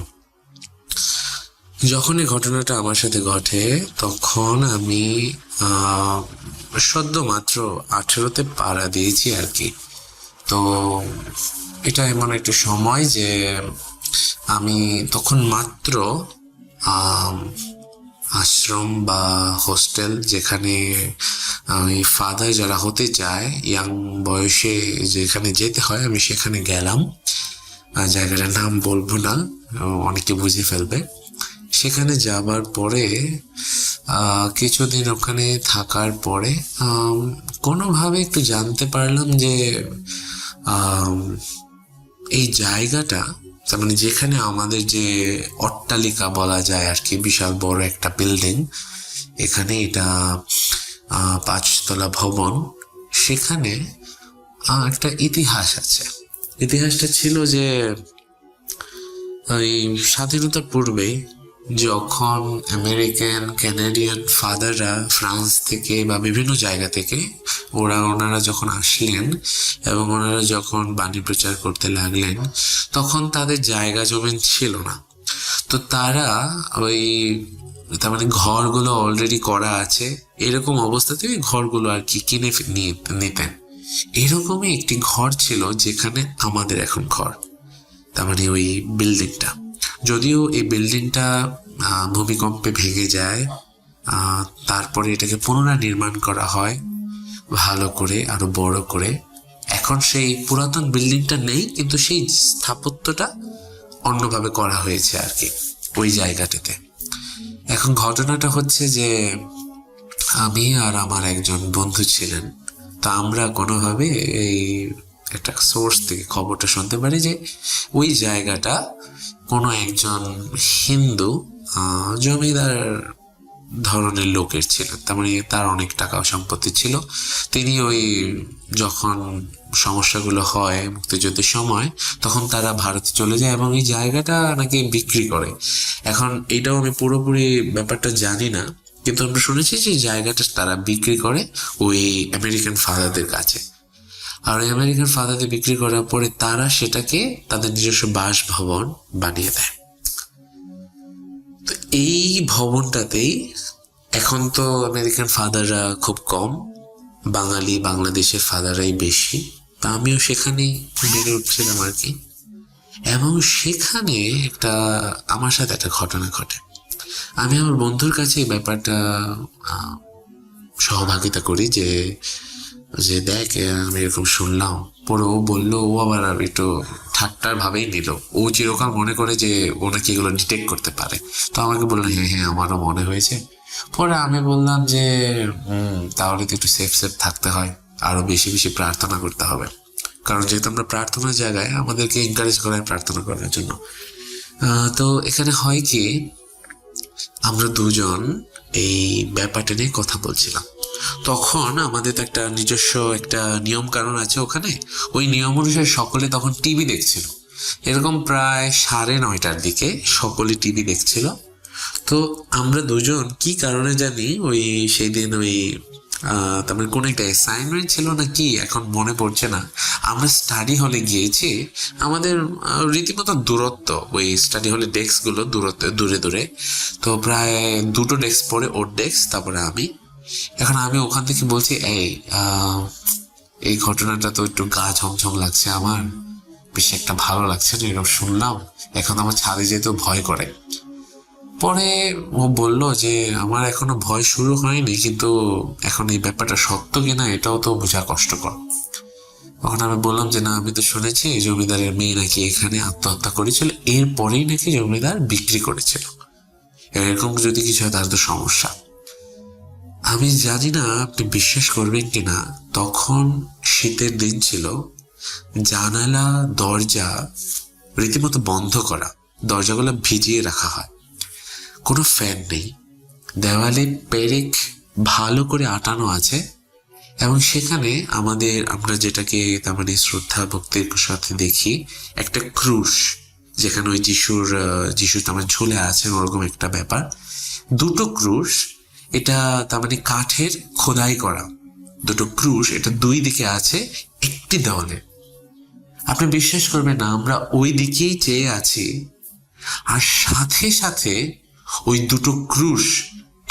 যখন এই ঘটনাটা আমার সাথে ঘটে তখন আমি সদ্য মাত্র 18তে পাড়া দিয়েছি আর কি। তো এটা এমন একটা সময় যে আমি তখন মাত্র আশ্রম বা হোস্টেল, যেখানে ওই ফাদার যারা হতে চায় ইয়াং বয়সে যেখানে যেতে হয়, আমি সেখানে গেলাম। জায়গাটার নাম বলবো না, অনেকে বুঝে ফেলবে। সেখানে যাবার পরে কিছুদিন ওখানে থাকার পরে কোনোভাবে একটু জানতে পারলাম যে এই জায়গাটা, তার মানে যেখানে আমাদের যে অট্টালিকা বলা যায় আর কি, বিশাল বড় একটা বিল্ডিং, এখানে এটা 5 তলা ভবন, সেখানে একটা ইতিহাস আছে। ইতিহাসটা ছিল যে ওই স্বাধীনতার পূর্বে যখন আমেরিকান, কানাডিয়ান ফাদাররা ফ্রান্স থেকে বা বিভিন্ন জায়গা থেকে ওনারা যখন আসলেন এবং ওনারা যখন বাণী প্রচার করতে লাগলেন, তখন তাদের জায়গা জমিন ছিল না। তো তারা ওই তার মানে ঘরগুলো অলরেডি করা আছে, এরকম অবস্থাতে ওই ঘরগুলো আর কি কিনে নিতেন। এরকমই একটি ঘর ছিল যেখানে আমাদের এখন ঘর, তার মানে ওই বিল্ডিংটা। যদিও এই বিল্ডিংটা ভূমিকম্পে ভেঙে যায়, তারপরে এটাকে পুনর্নির্মাণ করা হয় ভালো করে, আরো বড় করে। এখন সেই পুরাতন বিল্ডিংটা নেই, কিন্তু সেই স্থাপত্যটা অন্যভাবে করা হয়েছে আর কি ওই জায়গাটাতে। এখন ঘটনাটা হচ্ছে যে আমি আর আমার একজন বন্ধু ছিলেন, তা আমরা কোনোভাবে এই একটা সোর্স থেকে খবরটা শুনতে পারি যে ওই জায়গাটা কোনো একজন হিন্দু জমিদার ধরনের লোকের ছিলেন। তার মানে তার অনেক টাকা সম্পত্তি ছিল। তিনি ওই যখন সমস্যাগুলো হয় মুক্তিযুদ্ধের সময়, তখন তারা ভারতে চলে যায় এবং এই জায়গাটা নাকি বিক্রি করে। এখন এটাও আমি পুরোপুরি ব্যাপারটা জানি না, কিন্তু আমরা শুনেছি যে জায়গাটা তারা বিক্রি করে ওই আমেরিকান ফাদারদের কাছে। আর ওই আমেরিকান ফাদারদের বিক্রি করার পরে তারা সেটাকে তাদের নিজস্ব বাসভবন বানিয়ে দেয়। তো এই ভবনটাতেই এখন তো আমেরিকান ফাদাররা খুব কম, বাংলাদেশের ফাদাররাই বেশি। তা আমিও সেখানেই বেড়ে উঠছিলাম আর কি। এবং সেখানে আমার সাথে একটা ঘটনা ঘটে। আমি আমার বন্ধুর কাছে এই ব্যাপারটা সহভাগিতা করি যে দেখ আমি এরকম শুনলাম। পরে ও বললো, ও আবার একটু ঠাট্টার ভাবেই নিল। ও চিরকাল মনে করে যে ও নাকি এগুলো ডিটেক্ট করতে পারে। তো আমাকে বললো হ্যাঁ আমারও মনে হয়েছে। পরে আমি বললাম যে তাহলে তো একটু সেফ থাকতে হয়, আরো বেশি বেশি প্রার্থনা করতে হবে। কারণ যেহেতু আমরা প্রার্থনার জায়গায়, আমাদেরকে এনকারেজ করায় প্রার্থনা করার জন্য। তো এখানে হয় কি, আমরা দুজন এই ব্যাপারটা নিয়ে কথা বলছিলাম। তখন আমাদের তো একটা নিজস্ব একটা নিয়ম কানুন আছে ওখানে। ওই নিয়ম অনুসারে সকলে তখন টিভি দেখছিল। এরকম প্রায় 9:30টার দিকে সকলে টিভি দেখছিল। তো আমরা দুজন কি কারণে জানি সেই দিন তার মানে কোনো একটা অ্যাসাইনমেন্ট ছিল না কি, এখন মনে পড়ছে না, আমরা স্টাডি হলে গিয়েছি। আমাদের রীতিমতো দূরত্ব, ওই স্টাডি হলে ডেস্কগুলো দূরে দূরে। তো প্রায় 2টো ডেস্ক পরে ওর ডেস্ক, তারপরে আমি। এখন আমি ওখান থেকে বলছি, এই ঘটনাটা তো একটু গা ঝমঝম লাগছে, আমার বেশি একটা ভালো লাগছে না এরকম শুনলাম। এখন আমার ছাদে যেতেও ভয় করে। পরে ও বললো যে আমার এখনো ভয় শুরু হয়নি, কিন্তু এখন এই ব্যাপারটা সত্য কিনা এটাও তো বোঝা কষ্টকর। তখন আমি বললাম যে না, আমি তো শুনেছি জমিদারের মেয়ে নাকি এখানে আত্মহত্যা করেছিল, এরপরেই নাকি জমিদার বিক্রি করেছিল। এরকম যদি কিছু হয় তাহলে তো সমস্যা। আমি জানি না আপনি বিশ্বাস করবেন কিনা, তখন শীতের দিন ছিল, জানালা দরজা রীতিমতো বন্ধ করা, দরজাগুলো ভিজিয়ে রাখা হয়, কোনো ফ্যান নেই, দেওয়ালে পেরেক ভালো করে আটানো আছে। এবং সেখানে আমরা যেটাকে তার মানে শ্রদ্ধা ভক্তির সাথে দেখি, একটা ক্রুশ, যেখানে ওই যিশু তার মানে ঝুলে আছে, ওরকম একটা ব্যাপার। 2টো ক্রুশ, এটা তার মানে কাঠের খোদাই করা 2টো ক্রুশ, এটা 2 দিকে আছে একটি দেওয়ালে। আপনি বিশ্বাস করবেন না, আমরা ওই দিকেই চেয়ে আছি, আর সাথে সাথে ওই 2টো ক্রুশ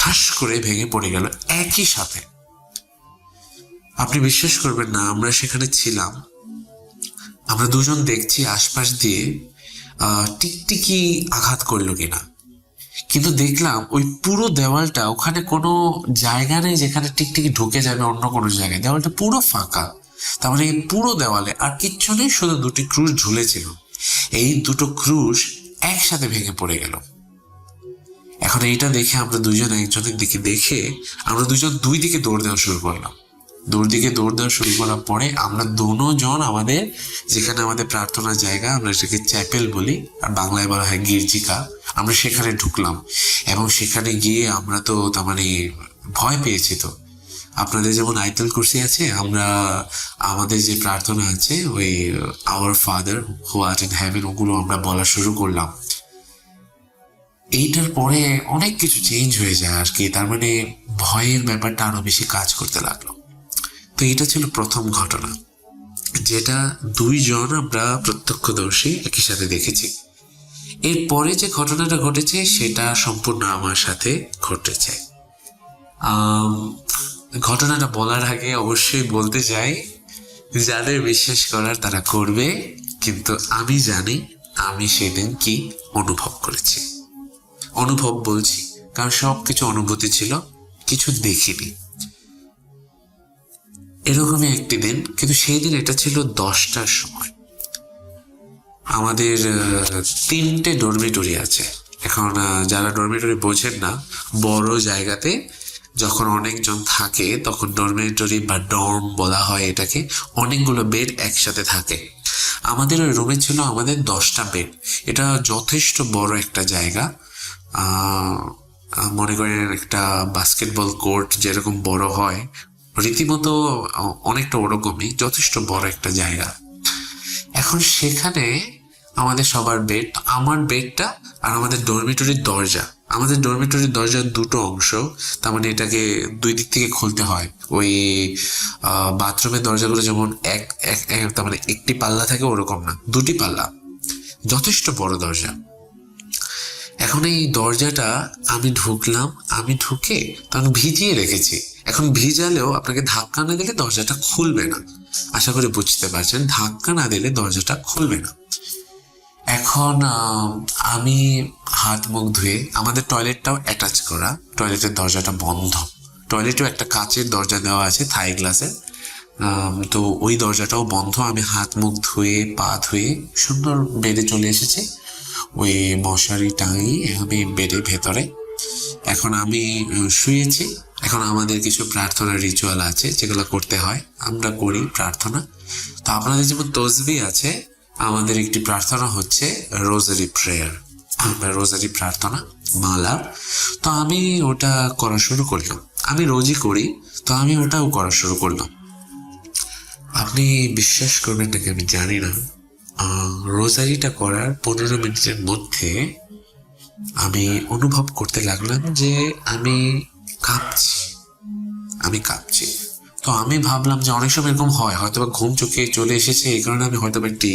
ঠাস করে ভেঙে পড়ে গেল একই সাথে। আপনি বিশ্বাস করবেন না, আমরা সেখানে ছিলাম, আমরা দুজন দেখছি আশপাশ দিয়ে টিকটিকি আঘাত করলো কিনা, কিন্তু দেখলাম ওই পুরো দেওয়ালটা, ওখানে কোনো জায়গা নেই যেখানে টিকটিকি ঢুকে যাবে অন্য কোনো জায়গায়। দেওয়ালটা পুরো ফাঁকা, তার মানে পুরো দেওয়ালে আর কিচ্ছু নেই, শুধু 2টি ক্রুশ ঝুলেছিল। এই 2টো ক্রুশ একসাথে ভেঙে পড়ে গেল। এখন এইটা দেখে আমরা দুজন একজনের দিকে দেখে আমরা দুজন 2 দিকে দৌড় দেওয়া শুরু করলাম। দৌড় দেওয়া শুরু করার পরে আমরা দুজন আমাদের যেখানে আমাদের প্রার্থনার জায়গা, আমরা সেটাকে চ্যাপেল বলি, আর বাংলায় বলা হয় গির্জিকা, আমরা সেখানে ঢুকলাম। এবং সেখানে গিয়ে আমরা তো তার মানে ভয় পেয়েছি। তো আপনাদের যেমন আয়াতুল কুরসি আছে, আমরা আমাদের যে প্রার্থনা আছে ওই hour father who art in heaven, ওগুলো আমরা বলা শুরু করলাম। এইটার পরে অনেক কিছু চেঞ্জ হয়ে যায় আর কি, তার মানে ভয়ের ব্যাপারটা আরো বেশি কাজ করতে লাগলো। তো এটা ছিল প্রথম ঘটনা, যেটা 2 জন আমরা প্রত্যক্ষদর্শী একই সাথে দেখেছি। এরপরে যে ঘটনাটা ঘটেছে সেটা সম্পূর্ণ আমার সাথে ঘটেছে। ঘটনাটা বলার আগে অবশ্যই বলতে চাই, যাদের বিশ্বাস করার তারা করবে, কিন্তু আমি জানি আমি সেদিন কি অনুভব করেছি। অনুভব বলছি কারণ সবকিছু অনুভূতি ছিল, কিছু দেখিনি। এরকমই একটি দিন, কিন্তু সেই দিন এটা ছিল 10টার সময়। আমাদের 3টে ডরমিটরি আছে। এখন যারা ডরমিটরি বোঝেন না, বড় জায়গাতে যখন অনেকজন থাকে তখন ডরমিটরি বা ডর্ম বলা হয় এটাকে, অনেকগুলো বেড একসাথে থাকে। আমাদের ওই রুমে ছিল আমাদের 10টা বেড। এটা যথেষ্ট বড় একটা জায়গা। মনে করেন একটা বাস্কেটবল কোর্ট যেরকম বড় হয়, রীতিমতো অনেকটা ওরকমই, যথেষ্ট বড় একটা জায়গা। এখন সেখানে আমাদের সবার বেড, আমার বেডটা আর আমাদের ডরমিটরির দরজা। আমাদের ডরমিটরির দরজার দুটো অংশ, তার মানে এটাকে দুই দিক থেকে খুলতে হয়। ওই বাথরুমের দরজাগুলো যেমন তার মানে একটি পাল্লা থাকে, ওরকম না, দুটি পাল্লা, যথেষ্ট বড় দরজা। এখন এই দরজাটা আমি ঢুকলাম, আমি ঢুকে তখন ভিজিয়ে রেখেছি। এখন ভিজালেও আপনাকে ধাক্কা না দিলে দরজাটা খুলবে না, আশা করি বুঝতে পারছেন, ধাক্কা না দিলে দরজাটা খুলবে না। এখন আমি হাত মুখ ধুয়ে, আমাদের টয়লেটটাও অ্যাটাচ করা, টয়লেটের দরজাটা বন্ধ, টয়লেটেও একটা কাচের দরজা দেওয়া আছে থাই গ্লাসের, তো ওই দরজাটাও বন্ধ। আমি হাত মুখ ধুয়ে পা ধুয়ে সুন্দর বেডে চলে এসেছি, ওই মশারি টাঙিয়ে আমি বেডের ভেতরে। এখন আমি শুয়েছি। এখন আমাদের কিছু প্রার্থনার রিচুয়াল আছে যেগুলো করতে হয়, আমরা করি প্রার্থনা। তো আপনাদের যেমন তসবিহ আছে, আমাদের একটি প্রার্থনা হচ্ছে রোজারি প্রেয়ার, আমরা রোজারি প্রার্থনা মালা। তো আমি ওটা করা শুরু করলাম, আমি রোজই করি, তো আমি ওটাও করা শুরু করলাম। আপনি বিশ্বাস করবেন নাকি আমি জানি না, রোজারিটা করার 15 মিনিটের মধ্যে আমি অনুভব করতে লাগলাম যে আমি কাঁপছি। তো আমি ভাবলাম যে অনেক সময় এরকম হয়, হয়তো বা ঘুম চোখে চলে এসেছে, এই কারণে আমি হয়তো একটি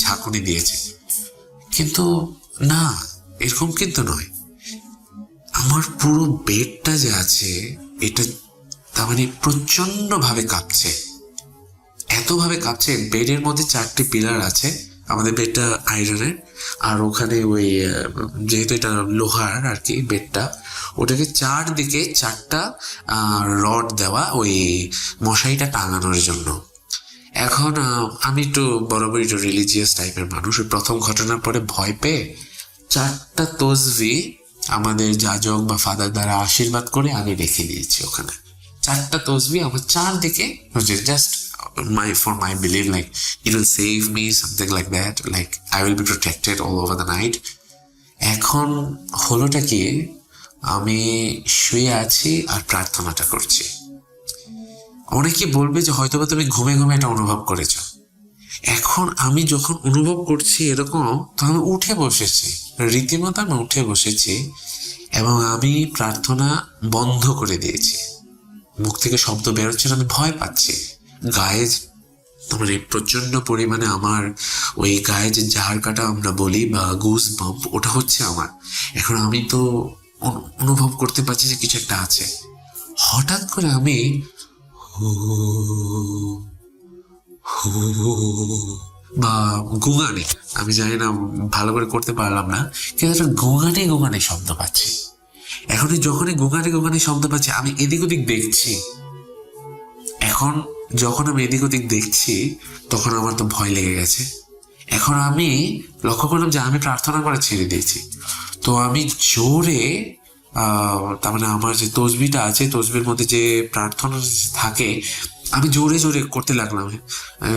ঝাঁকুনি দিয়েছি, কিন্তু না, এরকম কিন্তু নয়। আমার পুরো বেডটা যে আছে এটা তার মানে প্রচন্ড ভাবে কাঁপছে, এতভাবে কাঁপছে। বেডের মধ্যে 4টি পিলার আছে, আমাদের বেডটা আয়রনের, আর ওখানে ওই যেহেতু এটা লোহার আর কি বেডটা, ওটাকে চারদিকে 4টা রড দেওয়া ওই মশারিটা টাঙানোর জন্য। এখন আমি একটু বরাবরই একটু রিলিজিয়াস টাইপের মানুষ। ওই প্রথম ঘটনার পরে ভয় পেয়ে 4টা তসবিহ আমাদের যাজক বা ফাদার দ্বারা আশীর্বাদ করে আমি রেখে দিয়েছি ওখানে। 4টা তসবিহ আমার চারদিকে, just for my belief, like it will save me, something like that, like I will be protected all over the night. এখন হলোটা কি, আমি শুয়ে আছি আর প্রার্থনাটা করছি। অনেকে বলবে যে হয়তোবা তুমি ঘুমে ঘুমে এটা অনুভব করেছো। এখন আমি যখন অনুভব করছি এরকম, তখন আমি উঠে বসেছি, রীতিমতো আমি উঠে বসেছি এবং আমি প্রার্থনা বন্ধ করে দিয়েছি। মুখ থেকে শব্দ বেরোচ্ছে না, আমি ভয় পাচ্ছি। গায়ে মানে প্রচন্ড পরিমাণে আমার ওই গায়ে যে ঝাড় কাটা আমরা বলি বা গুজ বাম্প, ওটা হচ্ছে আমার। এখন আমি তো অনুভব করতে পারছি যে কিছু একটা আছে। হঠাৎ করে আমি বা গুঙানি, আমি জানি না, ভালো করে করতে পারলাম না, কিন্তু একটা গুঙানি শব্দ পাচ্ছি। এখন যখনই গুঙানি শব্দ পাচ্ছি, আমি এদিক ওদিক দেখছি। এখন যখন আমি এদিক ওদিক দেখছি, তখন আমার তো ভয় লেগে গেছে। এখন আমি লক্ষ্য করলাম যে আমি প্রার্থনা করে ছেড়ে দিয়েছি। তো আমি জোরে তার মানে আমার যে তসবিহটা আছে, তসবির মধ্যে যে প্রার্থনা থাকে, আমি জোরে জোরে করতে লাগলাম,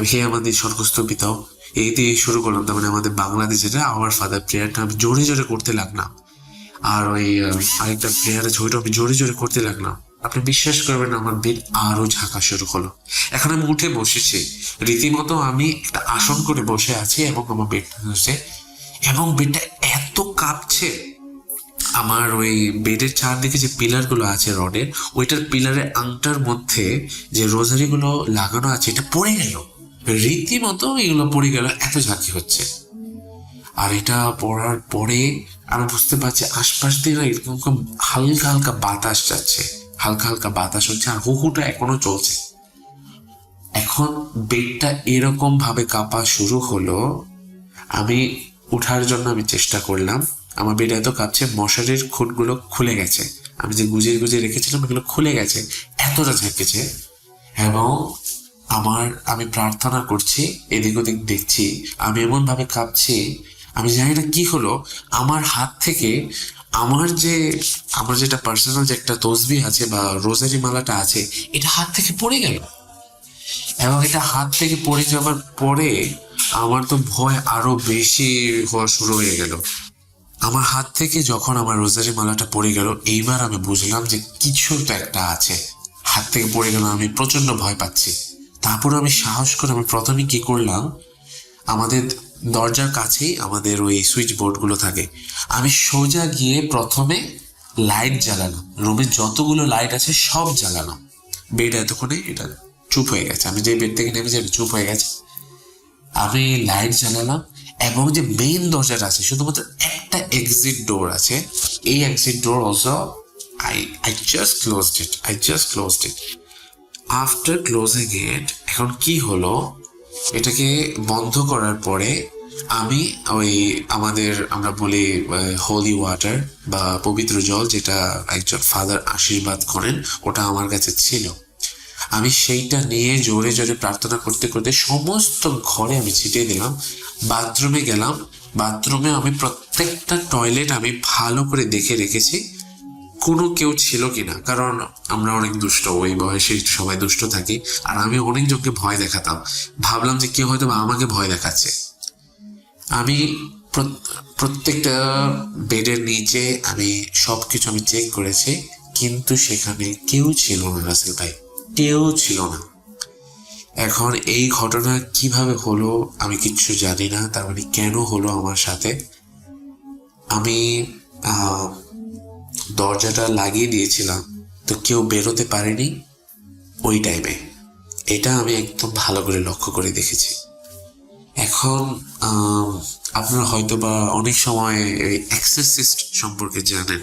হে আমাদের স্বর্গস্থ পিতাও, এই দিয়ে শুরু করলাম। তার মানে আমাদের বাংলাদেশে আওয়ার ফাদার প্রেয়ারটা আমি জোরে জোরে করতে লাগলাম। আর ওই আরেকটা প্রেয়ার আছে, ওইটা আমি জোরে জোরে করতে লাগলাম। আপনি বিশ্বাস করবেন, আমার বেড আরো ঝাঁকা শুরু হলো। এখন আমি উঠে বসেছি, রীতিমতো আমি একটা আসন করে বসে আছি এবং আমার বেডটা হচ্ছে, এবং বেডটা এত কাঁপছে। আমার ওই বেডের চারদিকে যে পিলার গুলো আছে রডের, ওইটার পিলারের আংটার মধ্যে যে রোজারি গুলো লাগানো আছে, এটা পড়ে গেল, রীতিমতো এগুলো পড়ে গেল, এত ঝাঁকি হচ্ছে। আর এটা পড়ার পরে আমি বুঝতে পারছি আশপাশ দিয়ে এরকম হালকা হালকা বাতাস যাচ্ছে, হালকা হালকা বাতাস হচ্ছে, আর হুহুটা এখনো চলছে। এখন বেডটা এরকম ভাবে কাঁপা শুরু হলো। আমি উঠার জন্য আমি চেষ্টা করলাম, আমার বেড এত কাঁপছে, মশারির খুঁটগুলো খুলে গেছে, আমি যে গুজিয়ে রেখেছিলাম এগুলো খুলে গেছে, এতটা ঝেঁকেছে। এবং আমি প্রার্থনা করছি, এদিক ওদিক দেখছি, আমি এমন ভাবে কাঁপছি, আমি জানি না কি হলো, আমার হাত থেকে আমার যেটা পার্সোনাল যে একটা তসবিহ আছে বা রোজারি মালাটা আছে, এটা হাত থেকে পড়ে গেল। এবং এটা হাত থেকে পড়ে যাওয়ার পরে আমার তো ভয় আরো বেশি হওয়া শুরু হয়ে গেল। আমার হাত থেকে যখন আমার রোজারি মালাটা পড়ে গেল, এইবার আমি বুঝলাম যে কিছু তো একটা আছে। হাত থেকে পড়ে গেল, আমি প্রচন্ড ভয় পাচ্ছি। তারপর আমি সাহস করে আমি প্রথমে কি করলাম, আমাদের দরজার কাছেই আমাদের ওই সুইচ বোর্ডগুলো থাকে, আমি সোজা গিয়ে প্রথমে লাইট জ্বালালাম, রুমের যতগুলো লাইট আছে সব জ্বালালাম। বেড এতক্ষণে এটা চুপ হয়ে গেছে, আমি যে বেড থেকে নেমেছি এটা চুপ হয়ে গেছে। আমি লাইট জ্বালালাম এবং যে মেইন দরজাটা আছে, শুধুমাত্র একটা এক্সিট ডোর আছে, এই exit door also I just closed it. After closing it, এখন কি হলো, এটাকে বন্ধ করার পরে আমি ওই আমরা বলি হোলি ওয়াটার বা পবিত্র জল, যেটা একজন ফাদার আশীর্বাদ করেন, ওটা আমার কাছে ছিল। আমি সেইটা নিয়ে জোরে জোরে প্রার্থনা করতে করতে সমস্ত ঘরে আমি ছিটিয়ে দিলাম। বাথরুমে গেলাম, বাথরুমে আমি প্রত্যেকটা টয়লেট আমি ভালো করে দেখে রেখেছি কোনো কেউ ছিল কিনা, কারণ আমরা অনেক দুষ্ট, ওই বয়সে সবাই দুষ্ট থাকি। আর আমি অনেকজনকে ভয় দেখাতাম, ভাবলাম যে কেউ হয়তো আমাকে ভয় দেখাচ্ছে। আমি প্রত্যেকটা বেডের নিচে আমি সবকিছু আমি চেক করেছি, কিন্তু সেখানে কেউ ছিল না রাসেল ভাই, কেউ ছিল না। এখন এই ঘটনা কিভাবে হলো আমি কিচ্ছু জানি না, তার মানে কেন হলো আমার সাথে। আমি দরজাটা লাগিয়ে দিয়েছিলাম, তো কেউ বেরোতে পারেনি ওই টাইমে, এটা আমি একদম ভালো করে লক্ষ্য করে দেখেছি। এখন আপনারা হয়তো বা অনেক সময় এক্সরসিস্ট সম্পর্কে জানেন,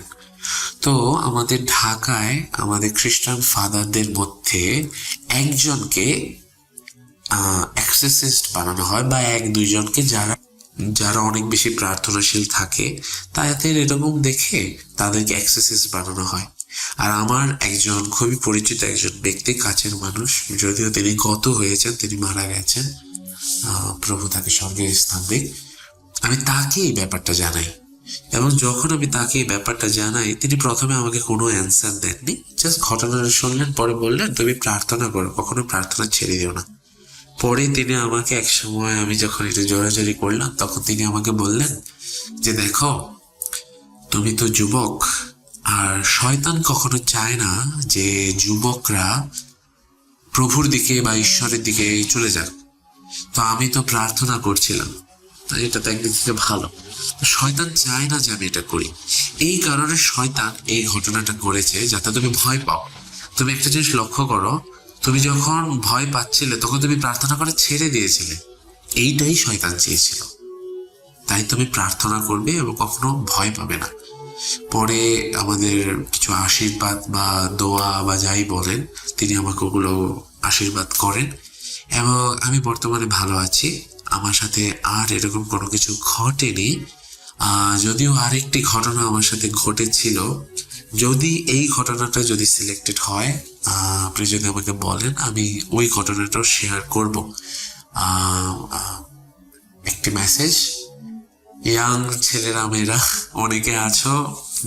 তো আমাদের ঢাকায় আমাদের খ্রিস্টান ফাদারদের মধ্যে একজনকে এক্সরসিস্ট বানানো হয়, বা এক দুইজনকে যারা অনেক বেশি প্রার্থনাশীল থাকে তাদের এরকম দেখে তাদেরকে এক্সরসিস্ট বানানো হয়। আর আমার একজন খুবই পরিচিত একজন ব্যক্তি, কাছের মানুষ, যদিও তিনি গত হয়েছেন, তিনি মারা গেছেন, প্রভু তাকে স্বর্গে স্থান দিক, আমি তাকে এই ব্যাপারটা জানাই। এবং যখন আমি তাকে এই ব্যাপারটা জানাই, তিনি প্রথমে আমাকে কোনো অ্যান্সার দেননি, জাস্ট ঘটনাটা শুনলেন, পরে বললেন তুমি প্রার্থনা করো, কখনো প্রার্থনা ছেড়ে দিও না। পরে তিনি আমাকে এক সময়, আমি যখন একটু জোরাজোরি করলাম, তখন তিনি আমাকে বললেন যে দেখো, তুমি তো যুবক, আর শয়তান কখনো চায় না যে যুবকরা প্রভুর দিকে বা ঈশ্বরের দিকে চলে যাক। তো আমি তো প্রার্থনা করছিলাম, তাই এটা তো একদিক থেকে ভালো, শয়তান চায় না যে আমি এটা করি। এই কারণে শয়তান এই ঘটনাটা করেছে যাতে তুমি ভয় পাও। তুমি একটা জিনিস লক্ষ্য করো, তুমি যখন ভয় পাচ্ছিলে তখন তুমি প্রার্থনা করে ছেড়ে দিয়েছিলে, এইটাই শয়তান চেয়েছিল। তাই তুমি প্রার্থনা করবে এবং কখনো ভয় পাবে না। পরে আমাদের কিছু আশীর্বাদ বা দোয়া বা যাই বলেন, তিনি আমাকে ওগুলো আশীর্বাদ করেন এবং আমি বর্তমানে ভালো আছি। আমার সাথে আর এরকম কোনো কিছু ঘটেনি, যদিও আরেকটি ঘটনা আমার সাথে ঘটেছিল। যদি এই ঘটনাটা যদি সিলেক্টেড হয়, আপনি যদি আমাকে বলেন, আমি ওই ঘটনাটাও শেয়ার করব। একটি মেসেজ, ইয়াং ছেলেরা মেয়েরা অনেকে আছো,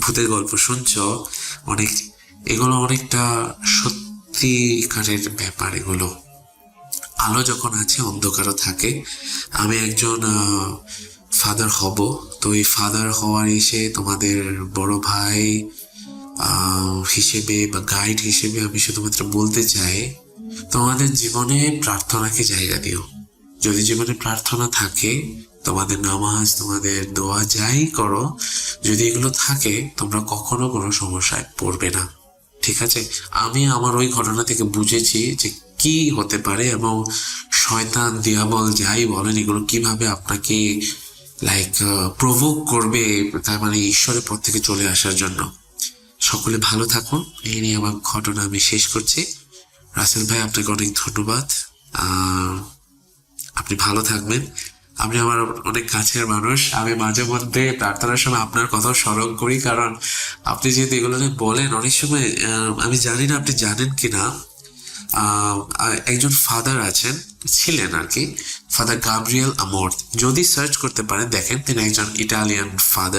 ভূতের গল্প শুনছো অনেক, এগুলো অনেকটা সত্যিকারের ব্যাপার। এগুলো আলো যখন আছে অন্ধকারও থাকে। আমি একজন ফাদার হব, তো এই ফাদার হওয়ার এসে তোমাদের বড় ভাই হিসেবে বা গাইড হিসেবে আমি শুধুমাত্র বলতে চাই, তোমাদের জীবনে প্রার্থনাকে জায়গা দিও। যদি জীবনে প্রার্থনা থাকে, তোমাদের নামাজ, তোমাদের দোয়া যাই করো, যদি এগুলো থাকে, তোমরা কখনো কোনো সমস্যায় পড়বে না। ঠিক আছে? আমি আমার ওই ঘটনা থেকে বুঝেছি যে কি হতে পারে এবং শয়তান, দিয়াবল যাই বলেন, এগুলো কিভাবে আপনাকে প্রভোক করবে, তার মানে ঈশ্বরের পথ থেকে চলে আসার জন্য। সকলে ভালো থাকুন, এই নিয়ে আমার ঘটনা আমি শেষ করছি। রাসেল ভাই, আপনাকে অনেক ধন্যবাদ, আপনি ভালো থাকবেন। আপনি আমার অনেক কাছের মানুষ, আমি মাঝে মধ্যে প্রার্থনার সময় আপনার কথাও স্মরণ করি, কারণ আপনি যেহেতু এগুলো নিয়ে বলেন, অনেক সময় আমি জানি না আপনি জানেন কিনা, একজন ফাদার ছিলেন আর কি, ফাদার গাব্রিয়েল আমোর্থ। যদি সার্চ করতে পারেন দেখেন, তিনি একজন ইটালিয়ান ফাদার,